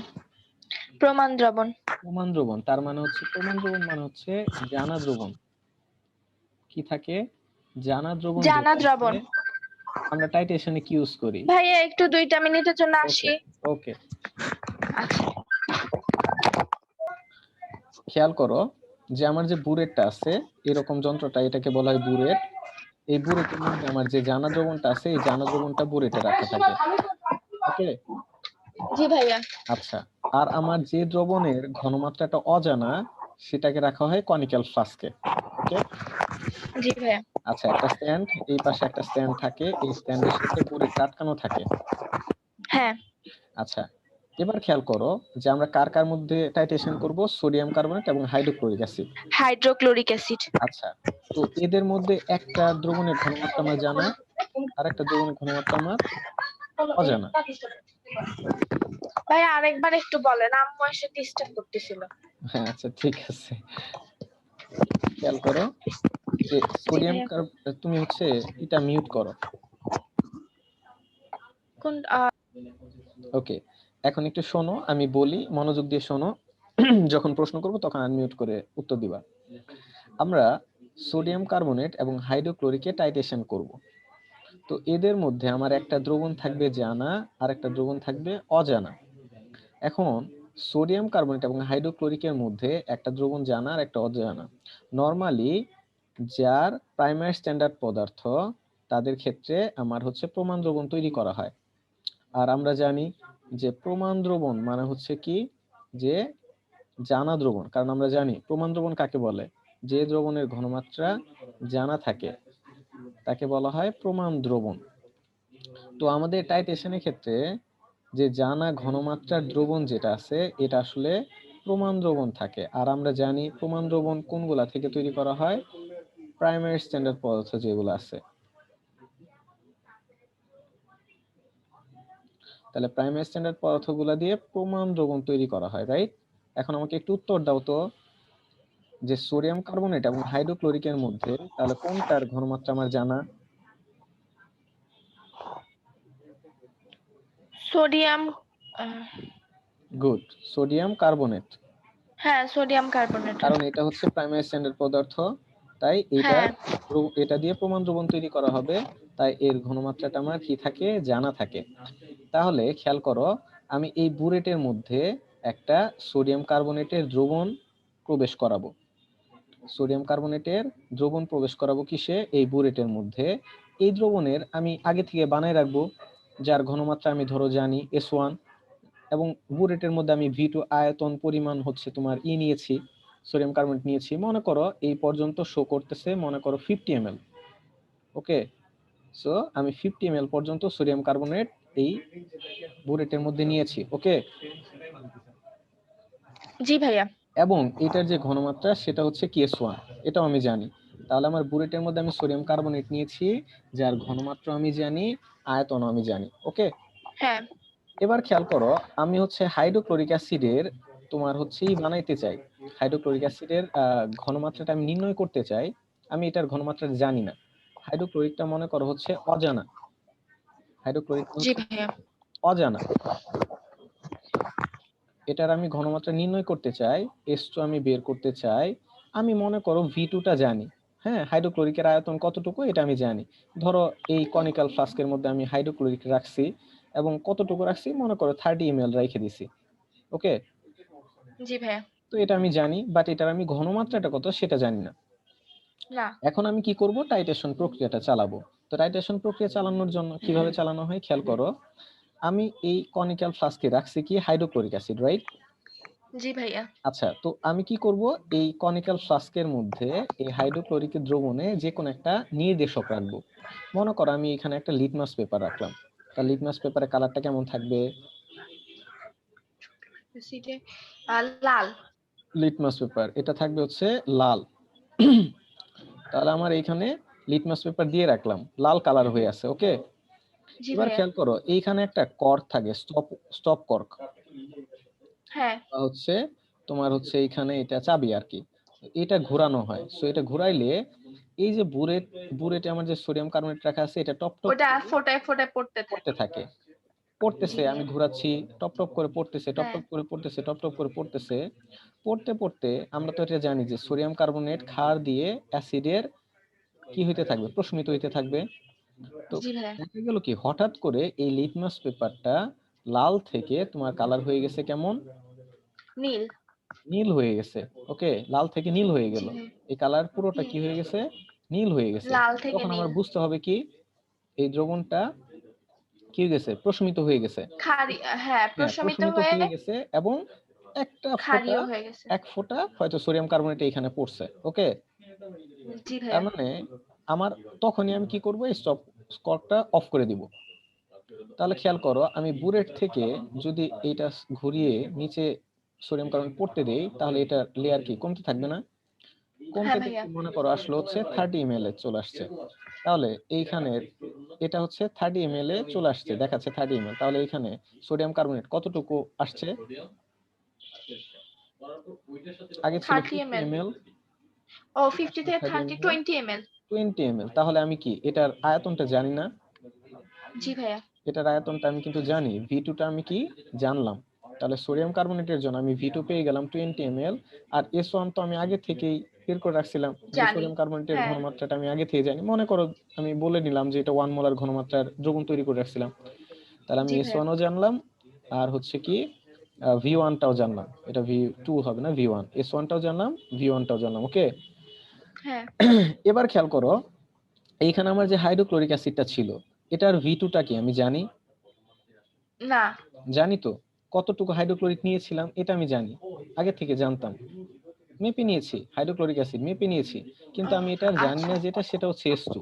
প্রমাণ দ্রবণ। প্রমাণ দ্রবণ। তার মানে হচ্ছে প্রমাণ দ্রবণ মানে হচ্ছে জানা দ্রবণ। কি থাকে? জানা দ্রবণ জানা যেটা আছে, দ্রবণ। আমরা টাইট্রেশনে কি ইউজ করি? ভাইয়া একটু 2টা মিনিটের জন্য ওকে, আসি। ওকে। আচ্ছা। খেয়াল করো যে আমার যে বুরেটটা আছে, এরকম যন্ত্রটা, এটাকে বলা হয় বুরেট। এই বুরেটের মধ্যে আমার যে জানা দ্রবণটা আছে এই জানা দ্রবণটা বুরেটে রাখা থাকে। ওকে, জি ভাইয়া। আচ্ছা। আর আমার যে দ্রবণের ঘনমাত্রাটা অজানা সেটাকে রাখা হয় কনিক্যাল ফ্লাস্কে। ওকে, জি ভাইয়া। আচ্ছা, একটা স্ট্যান্ড, এই পাশে একটা স্ট্যান্ড থাকে, এই স্ট্যান্ডের সাথে বুরেট আটকানো থাকে। হ্যাঁ, আচ্ছা, এবার খেয়াল করো যে আমরা কার কার মধ্যে টাইট্রেশন করব, সোডিয়াম কার্বনেট এবং হাইড্রোক্লোরিক অ্যাসিড। Hydrochloric acid. আচ্ছা, তো এদের মধ্যে একটা দ্রবণের ঘনমাত্রা আমার জানা, আর একটা দ্রবণের ঘনমাত্রা আমার অজানা। ভাইয়া আরেকবার একটু বলেন, আম্মু এসে ডিস্টার্ব করতেছিল। হ্যাঁ, আচ্ছা ঠিক আছে, খেয়াল করো যে জি সোডিয়াম ভাইয়া। তুমি হচ্ছে এটা মিউট করো। কোন ওকে, এখন একটু শোনো, আমি বলি মনোযোগ দিয়ে শোনো। যখন প্রশ্ন করব তখন আনমিউট করে উত্তর দিবা। আমরা সোডিয়াম কার্বনেট এবং হাইড্রোক্লোরিকে টাইট্রেশন করব। তো এদের মধ্যে আমার একটা দ্রবণ থাকবে জানা আর একটা দ্রবণ থাকবে অজানা। এখন সোডিয়াম কার্বনেট এবং হাইড্রোক্লোরিকের মধ্যে একটা দ্রবণ জানা আর একটা অজানা। নরমালি যার প্রাইমারি স্ট্যান্ডার্ড পদার্থ তাদের ক্ষেত্রে আমার হচ্ছে প্রমাণ দ্রবণ তৈরি করা হয়। আর আমরা জানি যে প্রমাণ দ্রবণ মানে হচ্ছে কি, যে জানা দ্রবণ। কারণ আমরা জানি প্রমাণ দ্রবণ কাকে বলে, যে দ্রবণের ঘনমাত্রা জানা থাকে তাকে বলা হয় প্রমাণ দ্রবণ। তো আমাদের টাইট্রেশনের ক্ষেত্রে যে জানা ঘনমাত্রার দ্রবণ যেটা আছে এটা আসলে প্রমাণ দ্রবণ থাকে। আর আমরা জানি প্রমাণ দ্রবণ কোনগুলা থেকে তৈরি করা হয়, প্রাইমারি স্ট্যান্ডার্ড পদার্থ যেগুলো আছে। তাহলে প্রাইমারি স্ট্যান্ডার্ড পদার্থগুলো দিয়ে প্রমাণ দ্রবণ তৈরি করা হয়, রাইট? এখন আমাকে একটু উত্তর দাও তো, যে সোডিয়াম কার্বনেট এবং হাইড্রোক্লোরিকের মধ্যে তাহলে কোনটার ঘনমাত্রা আমার জানা? সোডিয়াম। Good, sodium carbonate. হ্যাঁ, সোডিয়াম কার্বনেট। কারণ এটা হচ্ছে প্রাইমারি স্ট্যান্ডার্ড পদার্থ, তাই হ্যাঁ, এটা দিয়ে প্রমাণ দ্রবণ তৈরি করা হবে, তাই এর ঘনমাত্রাটা আমার কি থাকে, জানা থাকে। তাহলে খেয়াল করো, আমি এই বুরেটের মধ্যে একটা সোডিয়াম কার্বনেটের দ্রবণ প্রবেশ করাবো। সোডিয়াম কার্বনেটের দ্রবণ প্রবেশ করাবো কিসে, এই বুরেটের মধ্যে। এই দ্রবণের আমি আগে থেকে বানায় রাখবো, যার ঘনমাত্রা আমি ধরো জানি S1, এবং বুরেটের মধ্যে আমি V2 আয়তন পরিমাণ হচ্ছে তোমার নিয়েছি, সোডিয়াম কার্বনেট নিয়েছি, মনে করো এই পর্যন্ত শো করতেছে মনে করো 50 ml। ওকে, সো আমি 50 ml পর্যন্ত সোডিয়াম কার্বনেট এই বুরেটের মধ্যে নিয়েছি। ওকে, জি ভাইয়া। এবং এটার যে ঘনমাত্রা সেটা হচ্ছে KS1, এটাও আমি জানি। তাহলে আমার বুরেটের মধ্যে আমি সোডিয়াম কার্বনেট নিয়েছি, যার ঘনমাত্রা আমি জানি, আয়তন আমি জানি। ওকে, হ্যাঁ, এবার খেয়াল করো, আমি হচ্ছে হাইড্রোক্লোরিক অ্যাসিডের তোমার হচ্ছে বানাইতে চাই। হাইড্রোক্লোরিক অ্যাসিডের ঘনমাত্রাটা আমি নির্ণয় করতে চাই, আমি এটার ঘনমাত্রা জানি না। হাইড্রোক্লোরিকটা মনে করো হচ্ছে অজানা, হাইড্রোক্লোরিকটা জি হচ্ছে ভাইয়া। অজানা, এটার আমি ঘনমাত্রা নির্ণয় করতে চাই, S2 আমি বের করতে চাই। আমি মনে করো V2 টা জানি, হ্যাঁ, হাইড্রোক্লোরিকের আয়তন কতটুকু এটা আমি জানি। ধরো এই কনিক্যাল ফ্লাস্কের মধ্যে আমি হাইড্রোক্লোরিক রাখছি, এবং কতটুকু রাখছি মনে করো 30 ml রেখে দিছি। ওকে, জি ভাইয়া। তো এটা আমি জানি, বাট এটার আমি ঘনমাত্রাটা কত সেটা জানি না। না। এখন আমি কি করব, টাইট্রেশন প্রক্রিয়াটা চালাবো। তো টাইট্রেশন প্রক্রিয়া চালানোর জন্য কিভাবে চালানো হয় খেয়াল করো, আমি এই কনিক্যাল ফ্লাস্কে রাখছি কি হাইড্রোক্লোরিক অ্যাসিড, রাইট? জি ভাইয়া। আচ্ছা, তো আমি কি করব, এই কনিক্যাল ফ্লাস্কের মধ্যে এই হাইড্রোক্লোরিক দ্রবণে যে কোনো একটা নির্দেশক রাখবো। মনে করো আমি এখানে একটা লিটমাস পেপার রাখলাম, তা লিটমাস পেপারের কালারটা কেমন থাকবে? সিটে লাল। লিটমাস পেপার এটা থাকবে হচ্ছে লাল। তাহলে আমার এইখানে লিটমাস পেপার দিয়ে রাখলাম, লাল কালার হয়ে আছে। ওকে, জি এবার ভাইয়া। খেয়াল করো এইখানে একটা কর্ক থাকে, স্টপ স্টপ কর্ক, হ্যাঁ। হচ্ছে তোমার হচ্ছে এইখানে এটা চাবি আর কি, এটা ঘোরানো হয়। সো এটা ঘোরাইলে এই যে বুরেটে আমার যে সোডিয়াম কার্বনেট রাখা আছে এটা টপ টপ ওটা করে ফোটায় ফোটায় পড়তে পড়তে থাকে। থাকে, জি পড়তেছে, আমি ভাইয়া। ঘোরাচ্ছি, টপ টপ করে পড়তেছে, টপ হ্যাঁ। টপ করে পড়তেছে, টপ টপ করে পড়তেছে। পড়তে পড়তে আমরা তো এটা জানি যে সোডিয়াম কার্বনেট ক্ষার দিয়ে অ্যাসিডের কি হইতে থাকবে, প্রশমিত হইতে থাকবে। তো জি ভাইয়া। দেখা গেল কি হঠাৎ করে এই লিটমাস পেপারটা লাল থেকে তোমার কালার হয়ে গেছে কেমন, নীল। নীল হয়ে গেছে। ওকে, লাল থেকে নীল হয়ে জি গেল, ভাইয়া। এই কালার পুরোটা হুম। কি হয়ে গেছে, নীল হয়ে গেছে, লাল থেকে তখন আমার নীল। বুঝতে হবে কি এই দ্রবণটা কি হয়ে গেছে, প্রশমিত হয়ে গেছে। হ্যাঁ হ্যাঁ, প্রশমিত প্রশমিত হয়ে হয়ে গেছে এবং একটা ফোঁটা, ক্ষারীয় হয়ে গেছে। এক ফোঁটা হয়তো সোডিয়াম কার্বনেট এখানে পড়ছে। ওকে, জি তার ভাইয়া। মানে আমার তখনই আমি কি করব, স্টপ স্কটটা অফ করে দিব। তাহলে খেয়াল করো, আমি বুলেট থেকে যদি এইটা ঘুরিয়ে নিচে সোডিয়াম কার্বনেট পড়তে দেই, তাহলে এটা লেয়ার কি কমতে থাকবে না? কমতে হ্যাঁ কমতে ভাইয়া। মনে করো আসলে হচ্ছে 30 ml এ চলে আসছে। তাহলে এইখানে এটা হচ্ছে 30 ml এ চলে আসছে, দেখাচ্ছে 30 ml। তাহলে এখানে সোডিয়াম কার্বনেট কতটুকু আসছে? আগে ছিল 30 50 ml। ml, ও 50 থেকে 30 30 ml, 20 ml। 20 ml। তাহলে আমি কি এটার আয়তনটা জানি না? জি ভাইয়া। এটার আয়তনটা আমি কিন্তু জানি, V2 টা আমি কি জানলাম। তাহলে সোডিয়াম কার্বনেটের জন্য আমি V2 পেয়ে গেলাম 20 ml, আর S1 তো আমি আগে থেকেই বের করে রাখছিলাম যে জানি। সোডিয়াম কার্বনেটের হ্যাঁ। ঘনমাত্রাটা আমি আগে থেকে জানি। মনে করো আমি বলে নিলাম যে এটা 1 মোলার ঘনমাত্রার দ্রবণ তৈরি করে রাখছিলাম। তাহলে আমি জি ভাইয়া। S1 ও জানলাম, আর হচ্ছে কি V1 টাও জানলাম। এটা V2 হবে না, V1। S1 টাও জানলাম, V1 টাও জানলাম। ওকে, হ্যাঁ। এবার খেয়াল করো, এইখানে আমার যে হাইড্রোক্লোরিক অ্যাসিডটা ছিল, এটার V2 টা কি আমি জানি? না। জানি তো। কতটুকু হাইড্রোক্লোরিক নিয়েছিলাম এটা আমি জানি, আগে থেকে জানতাম, মেপে নিয়েছি, হাইড্রোক্লোরিক অ্যাসিড মেপে নিয়েছি। কিন্তু আমি এটা জানি আচ্ছা না যেটা, সেটা হচ্ছে S2।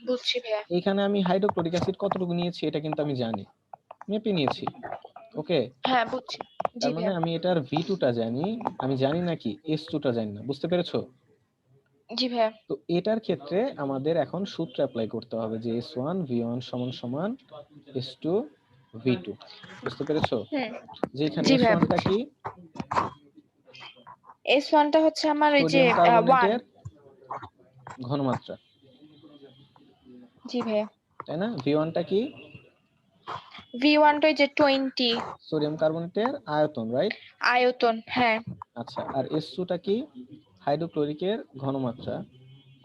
বুঝছি ভাইয়া। এইখানে আমি হাইড্রোক্লোরিক অ্যাসিড কতটুকু নিয়েছি এটা কিন্তু আমি জানি, মেপে নিয়েছি। ওকে, হ্যাঁ বুঝছি। জি তার মানে ভাইয়া। আমি এটার V2 টা জানি, আমি জানি না কি S2 টা জানি না। বুঝতে পেরেছো? জি ভাইয়া। তো এটার ক্ষেত্রে আমাদের এখন সূত্র অ্যাপ্লাই করতে হবে যে S1 V1 সমান সমান S2 V2। বুঝতে পেরেছো? হুম। যে এখানে জি ভাইয়া S1 টা বুঝছি। কি? S1 টা হচ্ছে আমার ওই যে সোডিয়াম 1। কার্বনেটের ঘনমাত্রা, জি ভাইয়া। তাই না? V1 টা কি? V1 টা ওই যে 20 সোডিয়াম কার্বনেটের আয়তন, রাইট? আয়তন। হ্যাঁ। আচ্ছা, আর S2 টা কি? হাইড্রোক্লোরিকের ঘনমাত্রা।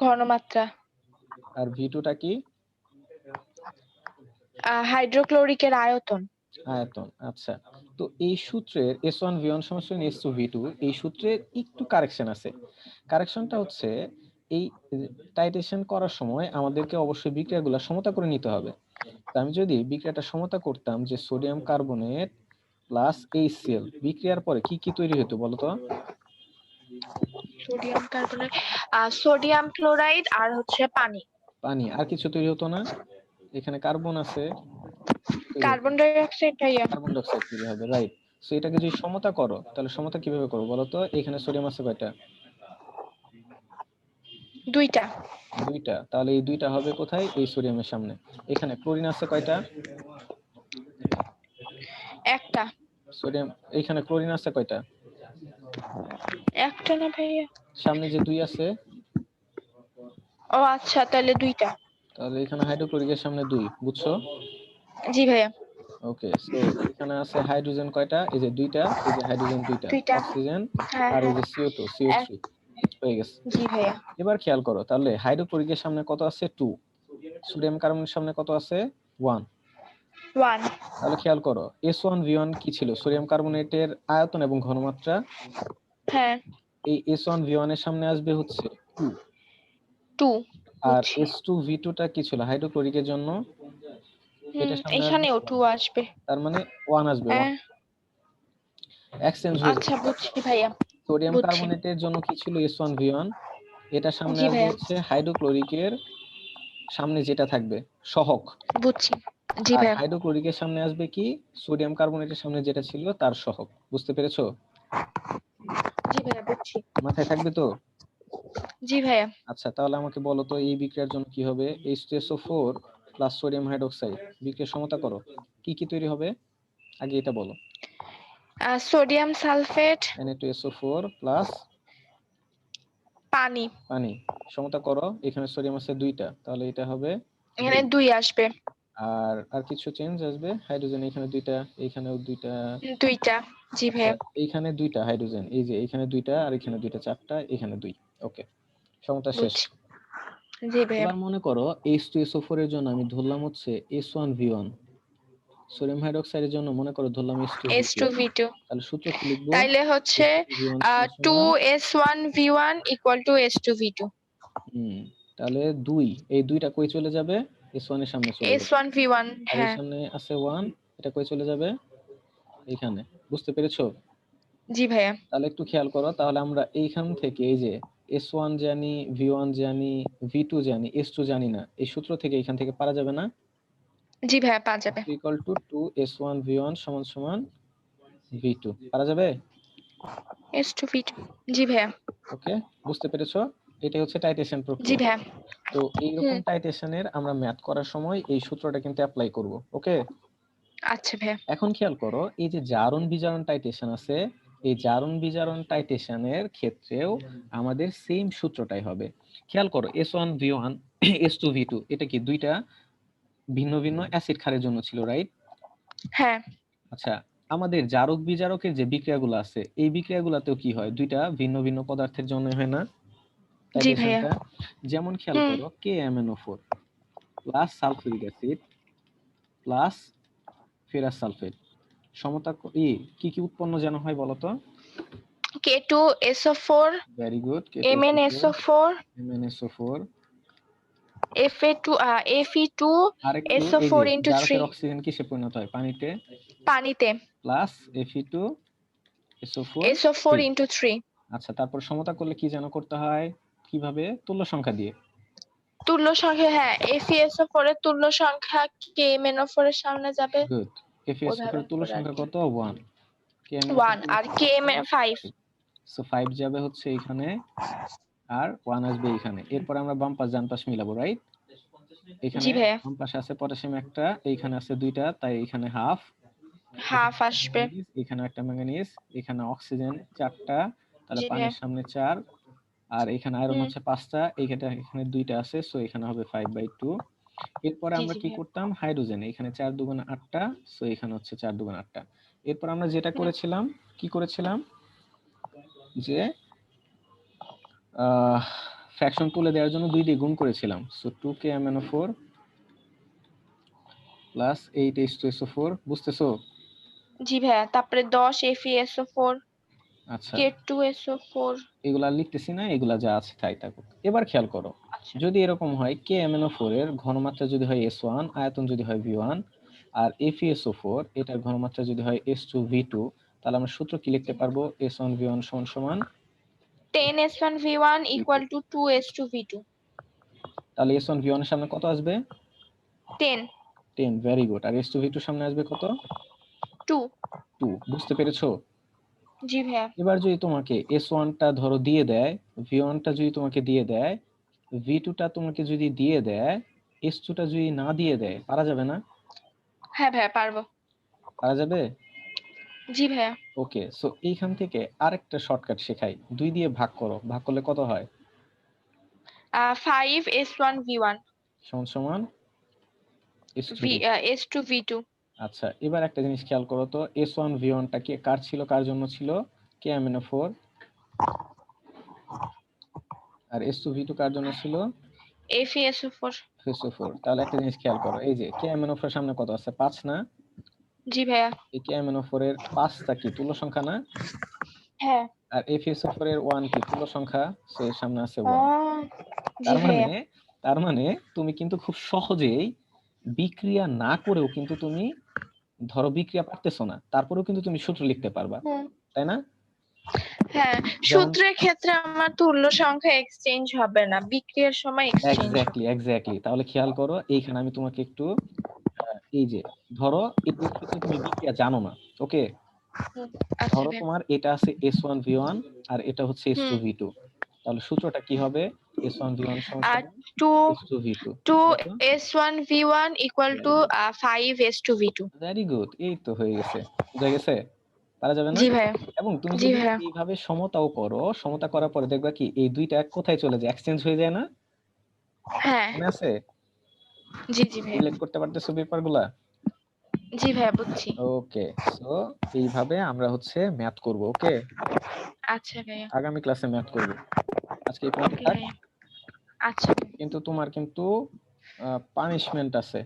ঘনমাত্রা। আর V2 টা কি? হাইড্রোক্লোরিকের আয়তন। আয়তন। আচ্ছা, তো এই সূত্রের S1 V1 সমান S2 V2, এই সূত্রের একটু কারেকশন আছে। কারেকশনটা হচ্ছে এই টাইট্রেশন করার সময় আমাদেরকে অবশ্যই বিক্রিয়াগুলো সমতা করে নিতে হবে। তো আমি যদি বিক্রিয়াটা সমতা করতাম যে সোডিয়াম কার্বনেট প্লাস HCl, বিক্রিয়ার পরে কি কি তৈরি হতো বলো তো? সোডিয়াম কার্বনেট, সোডিয়াম ক্লোরাইড আর হচ্ছে পানি। পানি। আর কিছু তৈরি হতো না? এখানে কার্বন আছে, তৈরি হতো কার্বন ডাই অক্সাইড ভাইয়া। কার্বন ডাই অক্সাইড তৈরি হবে, রাইট? সো এটাকে যদি সমতা করো, তাহলে সমতা কিভাবে করো বলো তো? এখানে সোডিয়াম আছে কয়টা? 2টা। 2টা। তাহলে এই 2টা হবে কোথায়? এই সোডিয়ামের সামনে। এখানে ক্লোরিন আছে কয়টা? 1টা। সোডিয়াম, এখানে ক্লোরিন আছে কয়টা? 1টা না ভাইয়া? সামনে যে 2 আছে, ও আচ্ছা, তাহলে 2টা। তাহলে এখানে হাইড্রোক্লোরিকের সামনে 2, বুঝছো? জি ভাইয়া। ওকে, সো এখানে আছে হাইড্রোজেন কয়টা? এই যে 2টা, এই যে হাইড্রোজেন 2টা, 2টা। অক্সিজেন, হ্যাঁ আর এই হ্যাঁ। যে CO2, CO3 হয়ে গেছে। জি ভাইয়া। এবার খেয়াল করো, তাহলে হাইড্রোক্লোরিকের সামনে কত আছে? 2। সোডিয়াম কার্বনের সামনে কত আছে? 1। 1। তাহলে খেয়াল করো, S1 V1 কি ছিল? সোডিয়াম কার্বনেটের আয়তন এবং ঘনমাত্রা। হ্যাঁ। এই S1 V1 এর সামনে আসবে হচ্ছে 2। 2। আর বুঝছি। S2 V2 টা কি ছিল হাইড্রোক্লোরিকের জন্য? এটা সামনে আসবে এখানেও 1। 2 আসবে। তার মানে 1 আসবে, 1 হ্যাঁ। এক্সচেঞ্জ হয়ে আচ্ছা যাবে। বুঝছি ভাইয়া। সোডিয়াম বুঝছি। কার্বনেটের জন্য কি ছিল? S1 V1। এটা সামনে জি আসবে ভাইয়া। হচ্ছে হাইড্রোক্লোরিকের সামনে যেটা থাকবে সহগ। বুঝছি। জি আর ভাইয়া। হাইড্রোক্লোরিকের সামনে আসবে কি? সোডিয়াম কার্বনেটের সামনে যেটা ছিল তার সহগ। বুঝতে পেরেছো? জি ভাইয়া বুঝছি। মাথায় থাকবে তো? জি ভাইয়া। আচ্ছা, তাহলে আমাকে বলো তো এই বিক্রিয়ার জন্য কি হবে? H2SO4 প্লাস সোডিয়াম হাইড্রোক্সাইড, বিক্রিয়া সমতা করো, কি কি তৈরি হবে আগে এটা বলো। Sodium sulphate. Na2SO4 প্লাস পানি। পানি, সমতা করো। এখানে সোডিয়াম আছে 2টা, তাহলে এটা হবে এখানে 2। 2 আসবে। আর আর কিছু চেঞ্জ আসবে? হাইড্রোজেন এখানে 2টা, এখানেও 2টা। 2টা। জি আচ্ছা, ভাইয়া। এইখানে 2টা হাইড্রোজেন, এই যে এখানে 2টা আর এখানে 2টা, 4টা, এখানে 2। ওকে, সমতা শেষ। বুঝছি। জি ভাইয়া। এবার মনে করো H2SO4 এর জন্য আমি ধরলাম হচ্ছে S1V1, সোডিয়াম হাইড্রোক্সাইডের জন্য মনে করো ধরলাম H2V2। H2V2। তাহলে সূত্র কি লিখবো? তাইলে হচ্ছে H2V1 সমান সমান 2S1V1 equal to H2V2। হুম তাহলে 2, এই 2টা কই চলে যাবে? S1 এর সামনে চলে যাবে। S1 V1 আর এর হ্যাঁ সামনে আছে 1, এটা কই চলে যাবে? এখানে। বুঝতে পেরেছো? জি ভাইয়া তাহলে একটু খেয়াল করো, তাহলে আমরা এইখান থেকে এই যে S1 জানি, V1 জানি, V2 জানি, S2 জানি না, এই সূত্র থেকে এখান থেকে পারা যাবে না? জি ভাইয়া পাওয়া যাবে ইকুয়াল টু 2S1 V1 সমান সমান V2 পারা যাবে? S2 V2 জি ভাইয়া ওকে, বুঝতে পেরেছো? এটাই হচ্ছে টাইটেশন জি প্রক্রিয়া। ভাইয়া তো এইরকম হুম টাইটেশনের আমরা ম্যাথ করার সময় এই সূত্রটা কিন্তু অ্যাপ্লাই করব। ওকে, আচ্ছা ভাইয়া এখন খেয়াল করো, এই যে জারণ বিজারণ টাইটেশন আছে, এই জারণ বিজারণ টাইটেশনের ক্ষেত্রেও আমাদের সেম সূত্রটাই হবে। খেয়াল করো, S1 V1 S2 V2 এটা কি দুইটা ভিন্ন ভিন্ন অ্যাসিড ক্ষারের জন্য ছিল, রাইট? হ্যাঁ আচ্ছা, আমাদের জারক বিজারকের যে বিক্রিয়াগুলো আছে, এই বিক্রিয়াগুলোতেও কি হয়? দুইটা ভিন্ন ভিন্ন পদার্থের জন্য হয় না জি ভাইয়া টাইটেশনটা? যেমন খেয়াল হুম করো, KMnO4 plus sulphuric acid plus ferrous sulphate সমতা কি কি উৎপন্ন যেন হয় বলতো? K2SO4 very good, K2SO4 MnSO4 MnSO4 Fe2 আরেকটু, এই যে SO4 into জারকের 3 অক্সিজেন কিসে পরিণত হয়? পানিতে। পানিতে প্লাস Fe2SO4 SO4 3। into 3 আচ্ছা, তারপর সমতা করলে কি যেন করতে হয়? কিভাবে? তুল্য সংখ্যা দিয়ে। তুল্য সংখ্যা হ্যাঁ FeSO4 এর তুল্য সংখ্যা KMnO4 এর সামনে যাবে গুড। Fe2SO4 ওইভাবে এর তুল্য করে আর সংখ্যা কি কত? 1। KMnO4 1 তুল্য আর সংখ্যা কত? KMn 5 সো 5 যাবে হচ্ছে এখানে, আর 1 আসবে এখানে। এরপর আমরা বাম পাশ ডান পাশ মিলাবো, রাইট? এখানে জি ভাইয়া বাম পাশে আছে পটাশিয়াম একটা, এইখানে আছে দুইটা, তাই এখানে হাফ। এখানে হাফ একটা আসবে ম্যাঙ্গানিজ, এখানে একটা ম্যাঙ্গানিজ, এখানে অক্সিজেন 4টা, তাহলে জি ভাইয়া পানির সামনে 4, আর এখানে আয়রন হুম হচ্ছে 5টা, এখানে 2টা আছে, সো এখানে হবে 5/2। এরপরে জি আমরা জি কি ভাইয়া করতাম? হাইড্রোজেন, এখানে 4 দুগুণ 8টা, সো এখানে হচ্ছে 4 দুগুণ 8টা। এরপর আমরা যেটা হুম করেছিলাম, কি করেছিলাম, যে ফ্র্যাকশন তুলে দেওয়ার জন্য 2 দিয়ে গুণ করেছিলাম, সো 2KMnO4 প্লাস 8H2SO4। বুঝতেছো? জি ভাইয়া তারপরে 10 FeSO4 আচ্ছা, K2SO4 এগুলা আর লিখতেছি না, এগুলা যা আছে তাই থাকুক। এবার খেয়াল করো, আচ্ছা যদি এরকম হয় KMnO4 এর ঘনমাত্রা যদি হয় S1, আয়তন যদি হয় V1, আর FeSO4 এটার ঘনমাত্রা যদি হয় S2 V2, তাহলে আমরা সূত্র কি লিখতে পারবো? S1 V1 সমান সমান 10S1 V1 V2। equal to 2S2 V2 তাহলে S1 V1 এর সামনে কত আসবে? 10 10। Very good. আর S2 V2 সামনে আসবে কত? 2 2। বুঝতে পেরেছো? জি ভাইয়া এবার যদি তোমাকে S1 টা ধরো দিয়ে দেয়, V1 টা যদি তোমাকে দিয়ে দেয়, V2 টা তোমাকে যদি দিয়ে দেয়, S2 টা যদি না দিয়ে দেয়, পারা যাবে না? হ্যাঁ ভাইয়া পারবো পারা যাবে? জি ভাইয়া ওকে, সো এইখান থেকে আরেকটা শর্টকাট শেখাই। 2 দিয়ে ভাগ করো, ভাগ করলে কত হয়? 5S1 V1 সমান সমান S2 V2। S2 V2 আচ্ছা, এবার একটা জিনিস খেয়াল করো তো, S1 V1 টা কি কার ছিল, কার জন্য ছিল? KMnO4। আর S2 V2 কার জন্য ছিল? FeSO4 FeSO4। তাহলে একটা জিনিস খেয়াল করো, এই যে KMnO4 সামনে কত আছে? 5 না? জি ভাইয়া এই KMnO4 এর 5টা কি তুল্য সংখ্যা না? হ্যাঁ আর FeSO4 এর 1 কি তুল্য সংখ্যা? সো এর সামনে আছে 1। আহ, জি তার মানে ভাইয়া তার মানে তুমি কিন্তু খুব সহজেই বিক্রিয়া না করেও কিন্তু তুমি, ধরো বিক্রিয়া পারতেছো না, তারপরেও কিন্তু তুমি সূত্র লিখতে পারবা, হুম তাই না? হ্যাঁ যেমন সূত্রের ক্ষেত্রে আমার তুল্য সংখ্যা এক্সচেঞ্জ হবে না বিক্রিয়ার সময় এক্সচেঞ্জ হবে এক্স্যাক্টলি। তাহলে খেয়াল করো, এইখানে আমি তোমাকে একটু এই যে ধরো এর ক্ষেত্রে তুমি বিক্রিয়া জানো না, ওকে? হুম, আচ্ছা ধরো ভাইয়া তোমার এটা আছে S1 V1 আর এটা হচ্ছে S2 হুম V2, তাহলে সূত্রটা কি হবে? S1 V1 সমান আর সমান 2 S2 V2। বলো তো। 2S1 V1 equal to 5S2 V2 very good, এই তো হয়ে গেছে। বুঝা গেছে? পারা যাবে না? জি ভাইয়া এবং তুমি জি যদি ভাইয়া এইভাবে সমতাও করো, সমতা করার পরে দেখবা কি এই দুইটা কোথায় চলে যায়? এক্সচেঞ্জ হয়ে যায় না? হ্যাঁ মনে আছে? জি জি ভাইয়া রিলেট করতে পারতেছো ব্যাপারগুলা? জি ভাইয়া বুঝছি ওকে, সো এইভাবে আমরা হচ্ছে ম্যাথ করব, ওকে? আচ্ছা ভাইয়া আগামী ক্লাসে ম্যাথ করব। আজকে এই পর্যন্ত ওকে থাক। ভাইয়া আচ্ছা কিন্তু তোমার কিন্তু পানিশমেন্ট আছে।